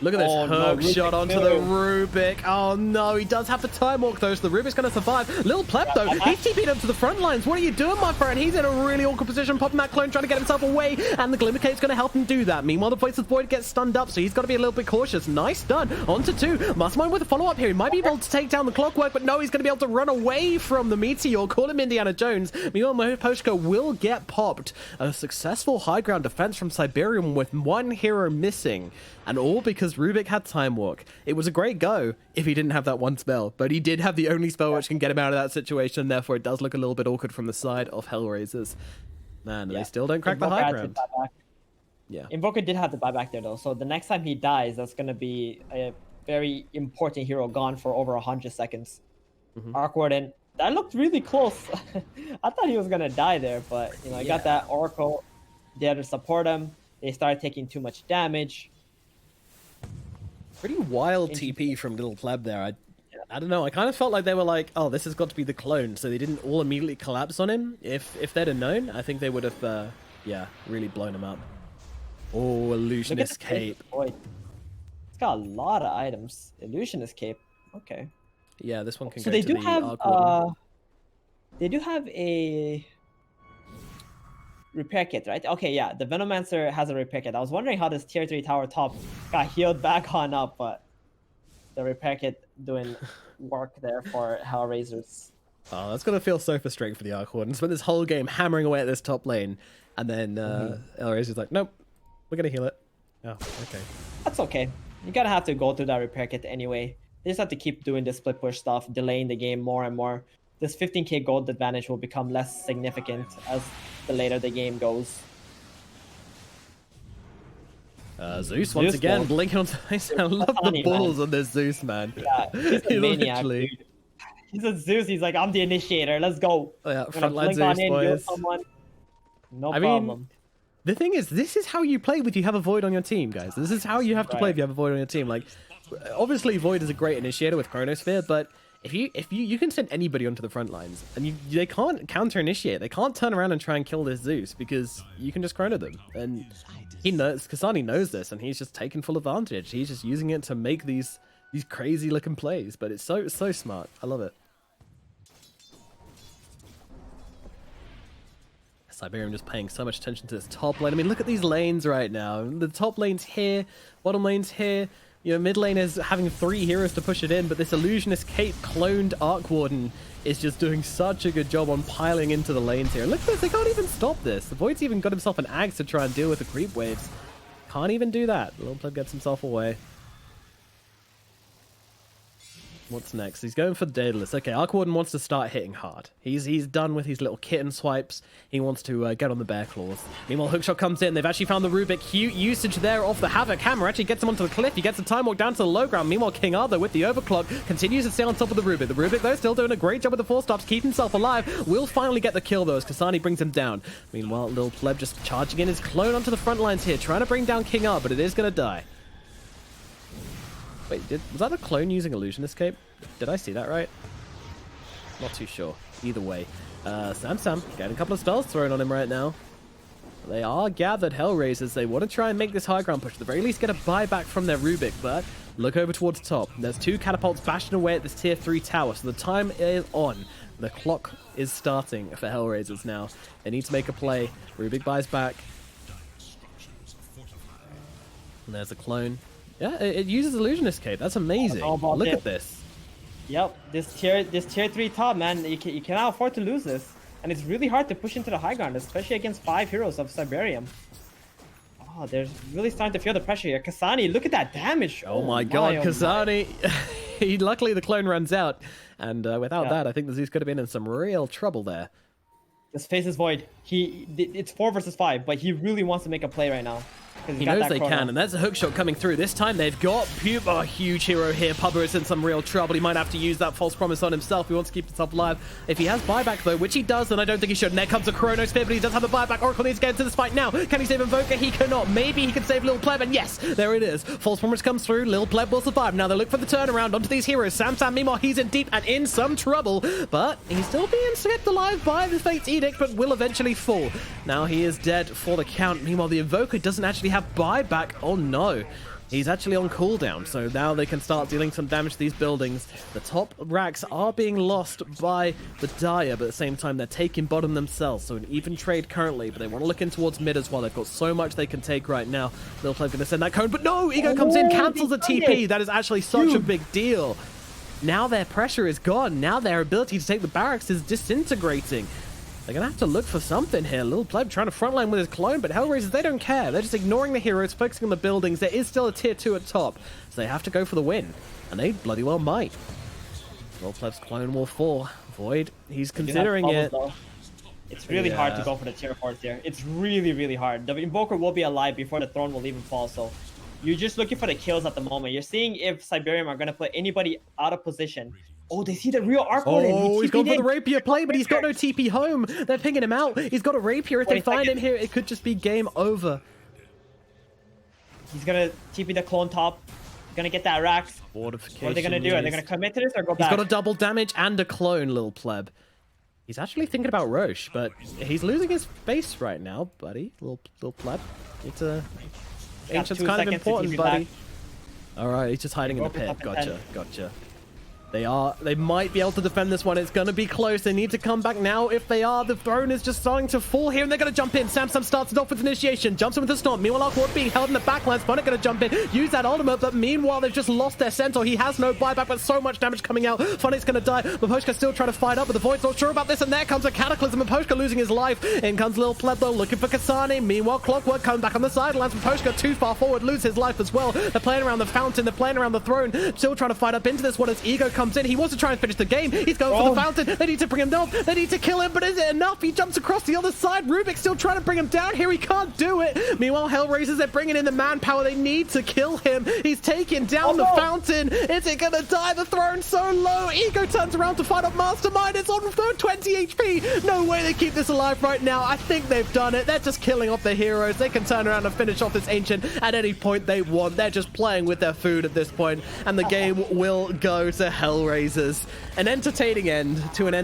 Look at this hook shot onto the Rubik. Oh no, he does have the time walk though, so the Rubik's going to survive. Lil Pleb though, he's TP'd up to the front lines. What are you doing, my friend? He's in a really awkward position, popping that clone, trying to get himself away, and the Glimmer Cave's going to help him do that. Meanwhile, the Voiceless Void gets stunned up, so he's got to be a little bit cautious. Nice stun. Onto 2. Mastermind with a follow-up here. He might be able to take down the Clockwork, but no, he's going to be able to run away from the Meteor. Call him Indiana Jones. Meanwhile, Poshko will get popped. A successful high ground defense from Cyberium with 1 hero missing. And all because Rubik had Time Walk. It was a great go if he didn't have that one spell, but he did have the only spell which can get him out of that situation, therefore it does look a little bit awkward from the side of HellRaisers. Man, they still don't crack the high ground. Yeah. Invoker did have to buy back there though, so the next time he dies, that's going to be a very important hero gone for over 100 seconds. Arc Warden, that looked really close. I thought he was going to die there, but you know, he got that Oracle there to support him. They started taking too much damage. Pretty wild TP from Little Pleb there. I don't know. I kind of felt like they were like, "Oh, this has got to be the clone," so they didn't all immediately collapse on him. If they'd have known, I think they would have, yeah, really blown him up. Oh, illusionist cape. It's got a lot of items. Illusionist cape. Okay. Yeah, this one can So go to the Arc Warden. they do have a repair kit, right? Okay, yeah. The Venomancer has a repair kit. I was wondering how this tier 3 tower top got healed back on up, but the repair kit doing work there for HellRaisers. Oh, that's gonna feel so frustrating for the Arc Warden. Spent this whole game hammering away at this top lane, and then HellRaisers like, nope, we're gonna heal it. Oh, okay. That's okay. You gotta have to go through that repair kit anyway. They just have to keep doing the split push stuff, delaying the game more and more. This 15k gold advantage will become less significant as the later the game goes. Zeus once again gold. blinking on face. I love the balls on this Zeus, man. Yeah, he's a maniac, literally... dude. He's a Zeus. He's like, I'm the initiator. Let's go. Oh, yeah, I'm gonna frontline blink on Zeus, in, heal boys. someone. No I problem. mean, the thing is, this is how you play with you have a Void on your team, guys. This is how you have to play if you have a Void on your team. Like, obviously, Void is a great initiator with Chronosphere, but if you can send anybody onto the front lines, and they can't counter initiate, they can't turn around and try and kill this Zeus because you can just chrono them. And he knows, Kasani knows this, and he's just taking full advantage. He's just using it to make these crazy looking plays. But it's so smart. I love it. Cyberium just paying so much attention to this top lane. I mean, look at these lanes right now. The top lane's here, bottom lane's here. You know, mid lane is having 3 heroes to push it in, but this Illusionist Cape cloned Arc Warden is just doing such a good job on piling into the lanes here. Look at this, they can't even stop this. The Void's even got himself an axe to try and deal with the creep waves. Can't even do that. Little Pleb gets himself away. What's next? He's going for the Daedalus. Okay, Arc Warden wants to start hitting hard. He's done with his little kitten swipes. He wants to get on the bear claws. Meanwhile, Hookshot comes in. They've actually found the Rubik. Huge usage there of the Havoc Hammer. Actually gets him onto the cliff. He gets the Time Walk down to the low ground. Meanwhile, King Arthur with the Overclock continues to stay on top of the Rubik. The Rubik, though, still doing a great job with the 4-stops, keep himself alive. Will finally get the kill, though, as Kasani brings him down. Meanwhile, Lil Pleb just charging in his clone onto the front lines here, trying to bring down King Arthur, but it is going to die. Wait, was that a clone using Illusionist Cape? Did I see that right? Not too sure. Either way. Sam getting a couple of spells thrown on him right now. They are gathered HellRaisers. They want to try and make this high ground push. At the very least, get a buyback from their Rubik, but look over towards top. There's 2 catapults bashing away at this tier 3 tower, so the time is on. The clock is starting for HellRaisers now. They need to make a play. Rubik buys back. And there's a clone. Yeah, it uses Illusionist Cape. That's amazing. Look at this. Yep, this tier 3 top, man, you cannot afford to lose this. And it's really hard to push into the high ground, especially against 5 heroes of Cyberium. Oh, they're really starting to feel the pressure here. Kasani, look at that damage. Oh my god, Kasani. Luckily the clone runs out. And without that, I think the Zeus could have been in some real trouble there. This faces Void. It's 4 versus 5, but he really wants to make a play right now. He knows they can, and there's a hookshot coming through. This time they've got Puba, a huge hero here. Pubba is in some real trouble. He might have to use that false promise on himself. He wants to keep himself alive. If he has buyback, though, which he does, then I don't think he should. And there comes a Chronosphere, but he does have a buyback. Oracle needs to get into this fight now. Can he save Invoker? He cannot. Maybe he can save Lil Pleb, and yes, there it is. False promise comes through. Lil Pleb will survive. Now they look for the turnaround onto these heroes. Sam, meanwhile, he's in deep and in some trouble, but he's still being kept alive by the Fate's Edict, but will eventually fall. Now he is dead for the count. Meanwhile, the Invoker doesn't actually have buyback. Oh no, he's actually on cooldown, so now they can start dealing some damage to these buildings. The top racks are being lost by the Dire, but at the same time they're taking bottom themselves, so an even trade currently, but they want to look in towards mid as well. They've got so much they can take right now. Lil Pleb's going to send that cone, but no, Ego comes in, cancels the TP. That is actually such a big deal. Now their pressure is gone. Now their ability to take the barracks is disintegrating. They're going to have to look for something here. Lil Pleb trying to frontline with his clone, but HellRaisers, they don't care. They're just ignoring the heroes, focusing on the buildings. There is still a tier 2 at top, so they have to go for the win. And they bloody well might. Lil Pleb's clone will fall. Void, he's considering it. It's really hard to go for the tier 4s here. It's really, really hard. The Invoker will be alive before the throne will even fall, so you're just looking for the kills at the moment. You're seeing if Cyberium are going to put anybody out of position. Oh, they see the real Arc Warden. Oh, he's gone for the Rapier play, but he's got no TP home. They're pinging him out. He's got a Rapier. If they find him here, it could just be game over. He's going to TP the clone top. Gonna get that rack. Fortification. What are they gonna do? Are they gonna commit to this or go He's back? got a double damage and a clone, little pleb. He's actually thinking about Roche, but he's losing his base right now, buddy. Little pleb. It's a Ancient's kind of important, buddy. All right, he's just hiding in the pit. Gotcha. They might be able to defend this one. It's going to be close. They need to come back now. If they are, the throne is just starting to fall here, and they're going to jump in. Samsung starts it off with initiation, jumps in with the storm. Meanwhile, our quad being held in the backline. Sponic going to jump in, use that ultimate, but meanwhile, they've just lost their centaur. He has no buyback, but so much damage coming out. Funny's going to die. Maposhka still trying to fight up, but the Void's not sure about this, and there comes a Cataclysm. Maposhka losing his life. In comes Lil Pleb, though, looking for Kasane. Meanwhile, Clockwork coming back on the sidelines. Maposhka too far forward, lose his life as well. They're playing around the fountain. They're playing around the throne. Still trying to fight up into this one as Ego comes in. He wants to try and finish the game. He's going for the fountain. They need to bring him down. They need to kill him, but is it enough? He jumps across the other side. Rubik still trying to bring him down here. He can't do it. Meanwhile, HellRaisers, they're bringing in the manpower. They need to kill him. He's taking down the fountain. Is it gonna die? The throne's so low. Ego turns around to fight up Mastermind. It's on 20 HP. No way they keep this alive right now. I think they've done it. They're just killing off the heroes. They can turn around and finish off this Ancient at any point they want. They're just playing with their food at this point, and the game will go to HellRaisers. An entertaining end to an